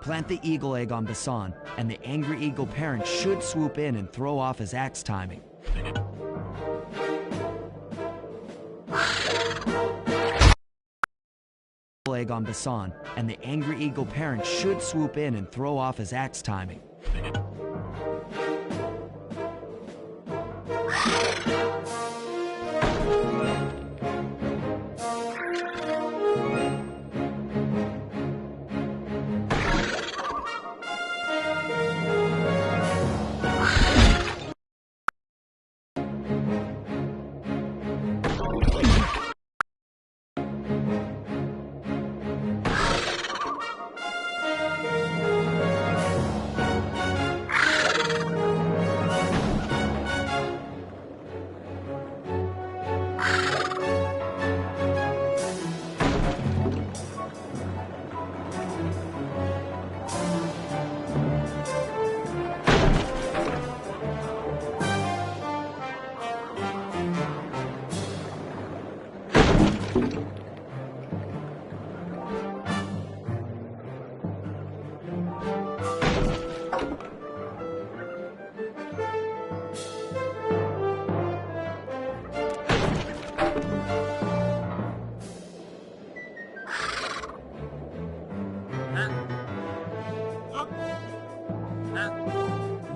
Plant the eagle egg on Basan, and the angry eagle parent should swoop in and throw off his axe timing. Egg on Basan, and the angry eagle parent should swoop in and throw off his axe timing.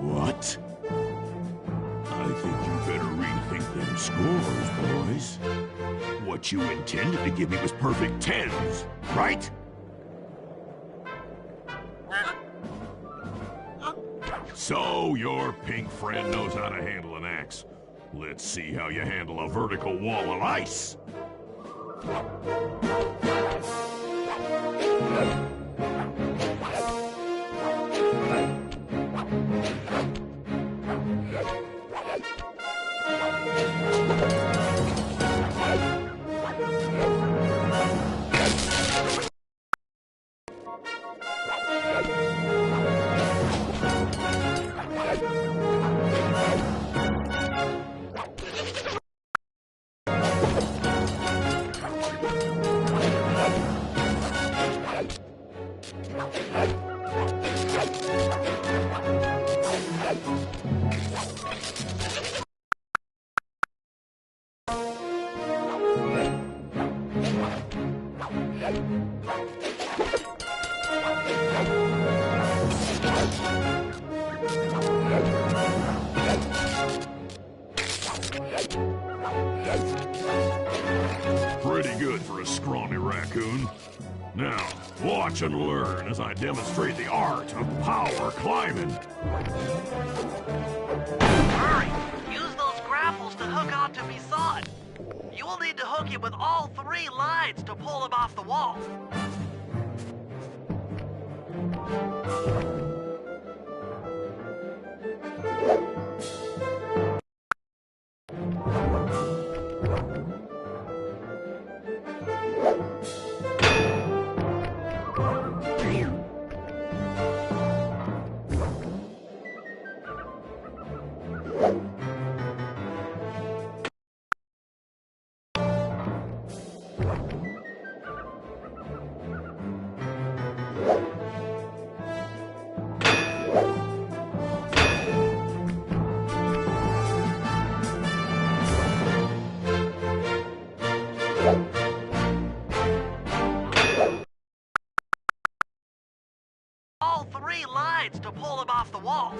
What? I think you better rethink them scores, boys. What you intended to give me was perfect tens, right? So your pink friend knows how to handle an axe. Let's see how you handle a vertical wall of ice. Pretty good for a scrawny raccoon. Now, watch and learn as I demonstrate the art of power climbing. Hurry! Use those grapples to hook onto Basan. You will need to hook it with all 3 lines to pull him off the wall. All 3 lines to pull him off the wall.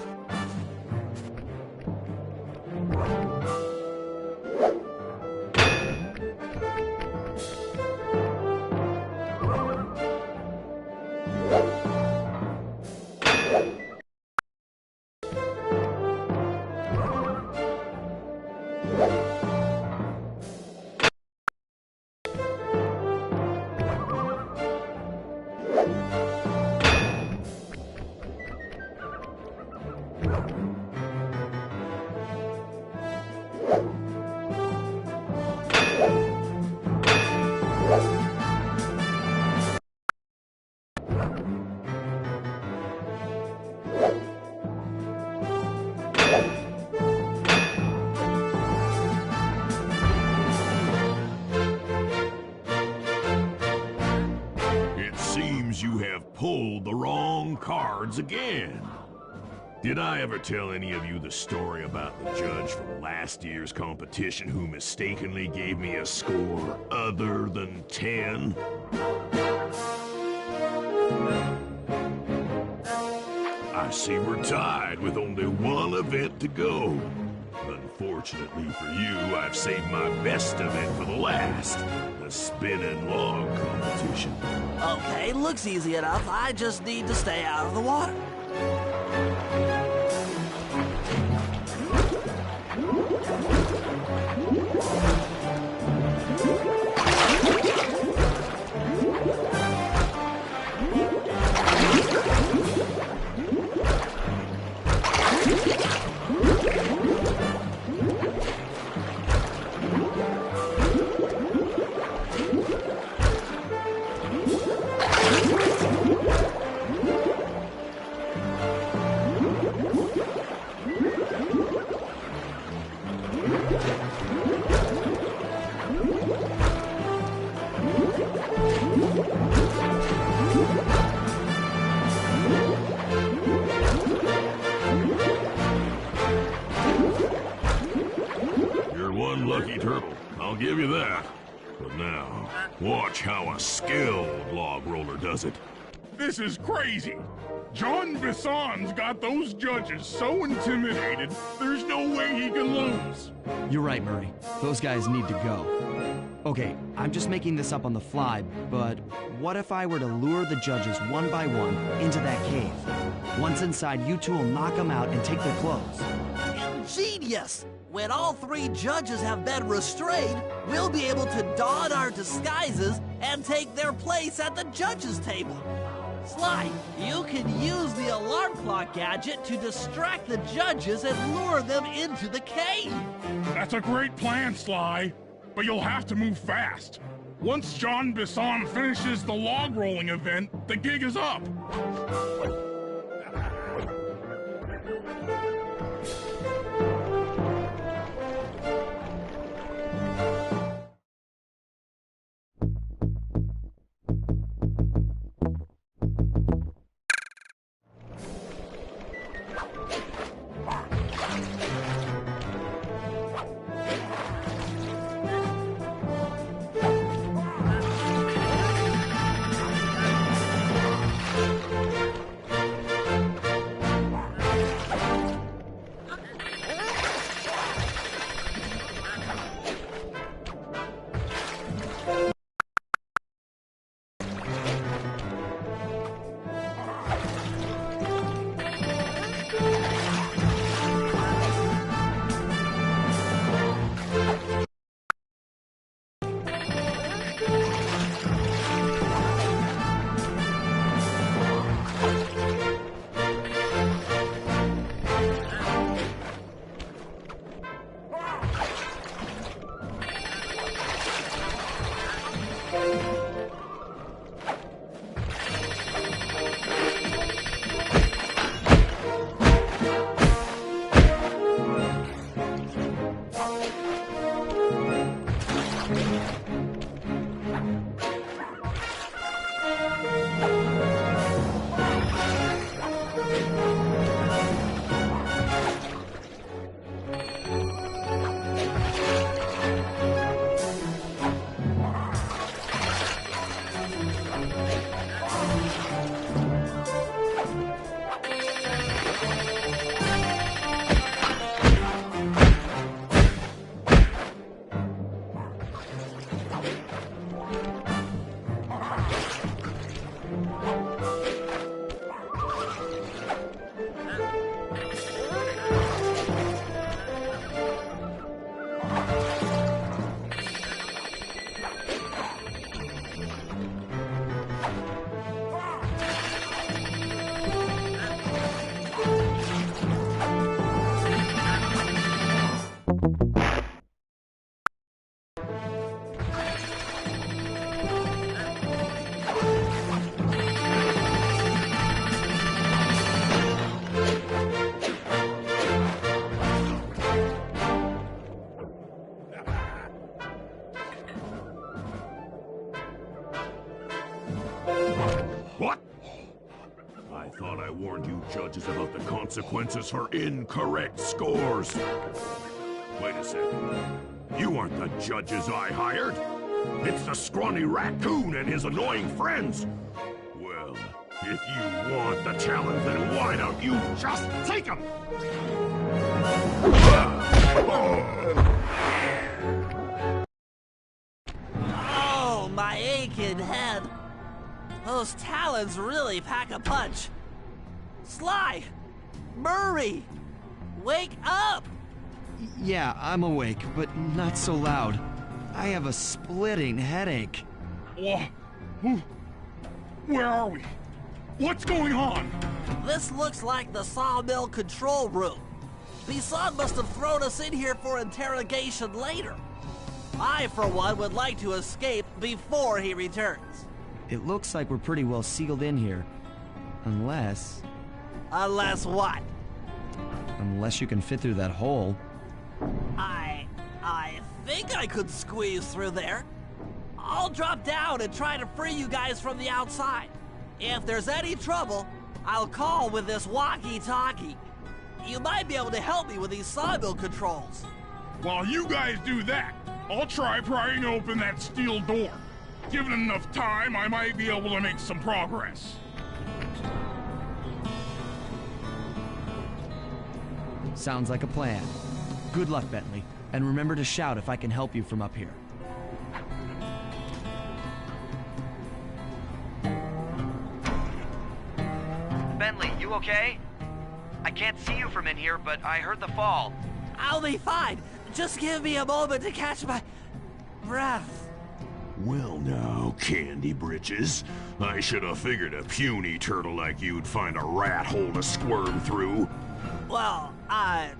them cards again. Did I ever tell any of you the story about the judge from last year's competition who mistakenly gave me a score other than 10? I see we're tied with only one event to go. Unfortunately for you, I've saved my best event for the last, the spinning log competition. Okay, looks easy enough. I just need to stay out of the water. Lucky turtle, I'll give you that. But now, watch how a skilled log roller does it. This is crazy. John Bisson's got those judges so intimidated, there's no way he can lose. You're right, Murray. Those guys need to go. Okay, I'm just making this up on the fly, but what if I were to lure the judges one by one into that cave? Once inside, you two will knock them out and take their clothes. Ingenious! When all three judges have been restrained, we'll be able to don our disguises and take their place at the judges' table. Sly, you can use the alarm clock gadget to distract the judges and lure them into the cave. That's a great plan, Sly, but you'll have to move fast. Once John Bisson finishes the log rolling event, the gig is up. thought I warned you judges about the consequences for incorrect scores. Wait a second. You aren't the judges I hired. It's the scrawny raccoon and his annoying friends. Well, if you want the challenge, then why don't you just take them? Oh, my aching head. Those talons really pack a punch. Sly! Murray! Wake up! Yeah, I'm awake, but not so loud. I have a splitting headache. Where are we? What's going on? This looks like the sawmill control room. Bisson must have thrown us in here for interrogation later. I, for one, would like to escape before he returns. It looks like we're pretty well sealed in here. Unless... Unless what? Unless you can fit through that hole. I think I could squeeze through there. I'll drop down and try to free you guys from the outside. If there's any trouble, I'll call with this walkie-talkie. You might be able to help me with these sawmill controls. While you guys do that, I'll try prying open that steel door. Given enough time, I might be able to make some progress. Sounds like a plan. Good luck, Bentley. And remember to shout if I can help you from up here. Bentley, you okay? I can't see you from in here, but I heard the fall. I'll be fine. Just give me a moment to catch my breath. Well now, Candy Britches. I should have figured a puny turtle like you'd find a rat hole to squirm through. Well, I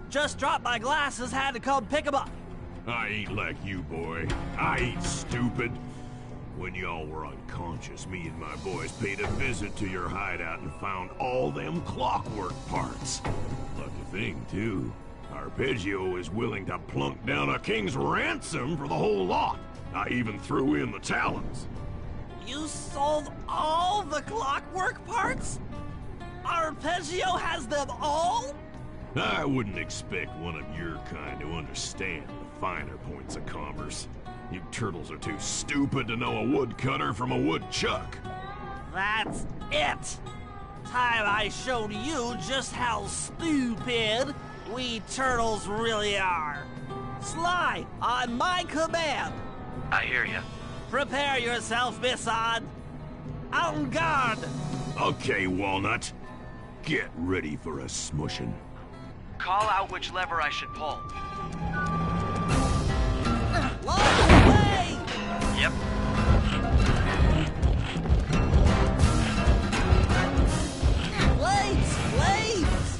just dropped my glasses, had to come pick them up. I ain't like you, boy. I ain't stupid. When y'all were unconscious, me and my boys paid a visit to your hideout and found all them clockwork parts. Lucky thing, too. Arpeggio is willing to plunk down a king's ransom for the whole lot. I even threw in the talons. You sold all the clockwork parts? Arpeggio has them all? I wouldn't expect one of your kind to understand the finer points of commerce. You turtles are too stupid to know a woodcutter from a woodchuck. That's it. Time I showed you just how stupid we turtles really are. Sly, on my command. I hear you. Prepare yourself, Bisson. En garde. Okay, Walnut. Get ready for a smushin'. Call out which lever I should pull. Lock away! Yep. Blades! Blades!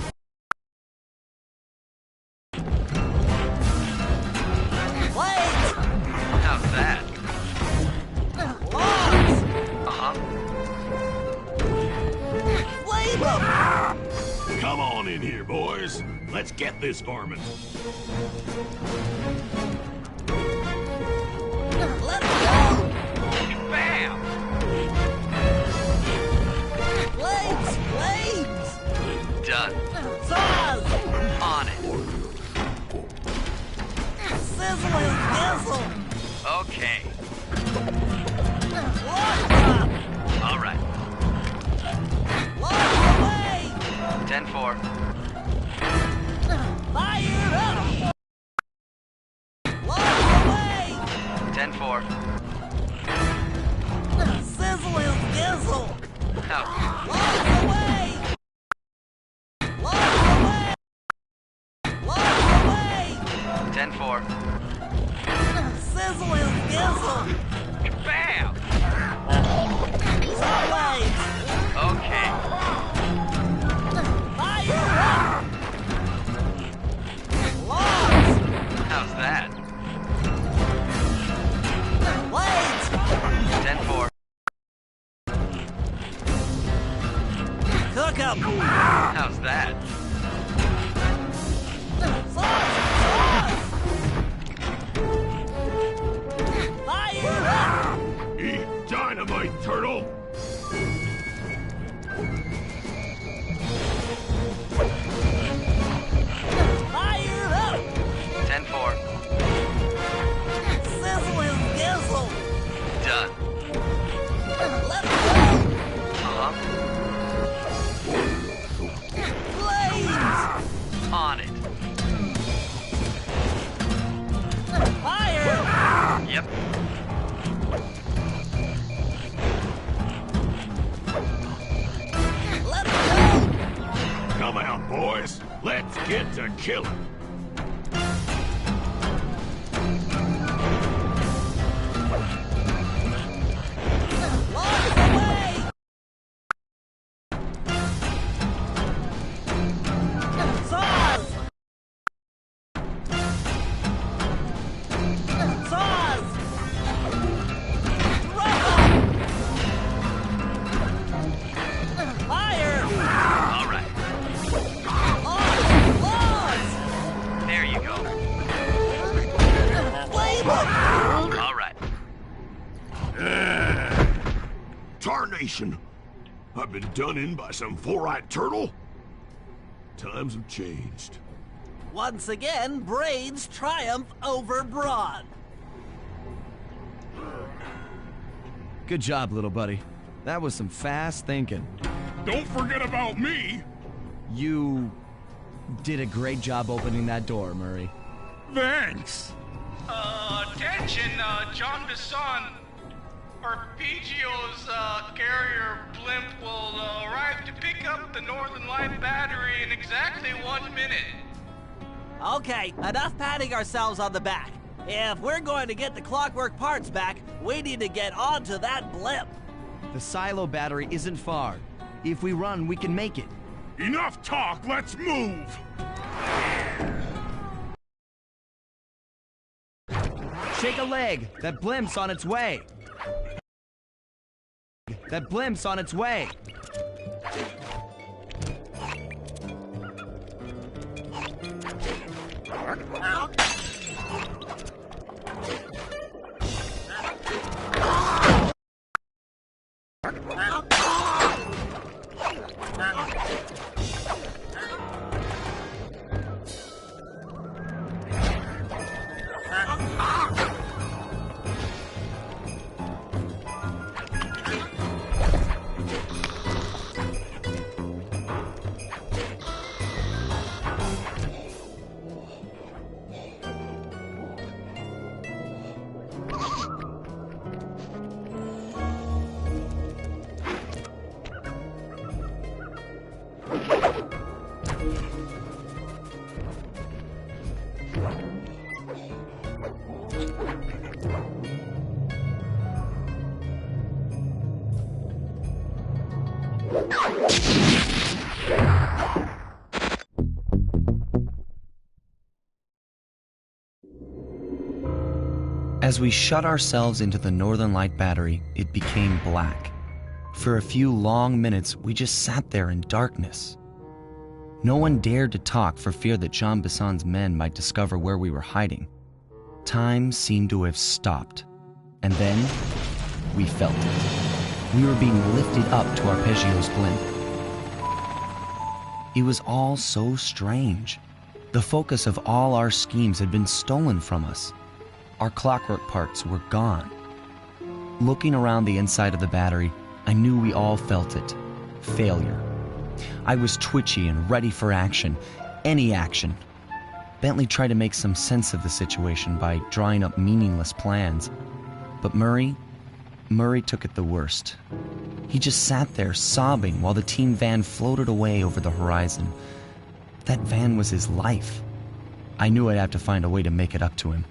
Blades! How's that? Logs! Uh-huh. Blade! Come on in here, boys. Let's get this garment. Let's go! Bam! Blades! Blades! Done. Saws! On it. Sizzling sizzle! Okay. Lock up! All right. Lock away! 10-4. Fire up! Lock away! 10-4. Sizzling sizzle! Out. Lock away! Lock away! Lock away! 10-4. Sizzling sizzle! Bam! Blades! Okay. Fire up! Logs! How's that? Blades! 10-4. Cook 'em! How's that? Sauce! Sauce! Fire up! Eat dynamite, turtle! down, boys. Let's get to killing. Tarnation! I've been done in by some four-eyed turtle? Times have changed. Once again, brains triumph over brawn. Good job, little buddy. That was some fast thinking. Don't forget about me! You did a great job opening that door, Murray. Thanks! Attention, John Bisson. Arpeggio's carrier blimp will arrive to pick up the Northern Light battery in exactly 1 minute. Okay, enough patting ourselves on the back. If we're going to get the clockwork parts back, we need to get onto that blimp. The silo battery isn't far. If we run, we can make it. Enough talk, let's move! Shake a leg. That blimp's on its way. That blimp's on its way. As we shut ourselves into the Northern Light battery, it became black. For a few long minutes, we just sat there in darkness. No one dared to talk for fear that Jean Bisson's men might discover where we were hiding. Time seemed to have stopped. And then, we felt it. We were being lifted up to Arpeggio's blimp. It was all so strange. The focus of all our schemes had been stolen from us. Our clockwork parts were gone. Looking around the inside of the battery, I knew we all felt it. Failure. I was twitchy and ready for action. Any action. Bentley tried to make some sense of the situation by drawing up meaningless plans. But Murray took it the worst. He just sat there sobbing while the team van floated away over the horizon. That van was his life. I knew I'd have to find a way to make it up to him.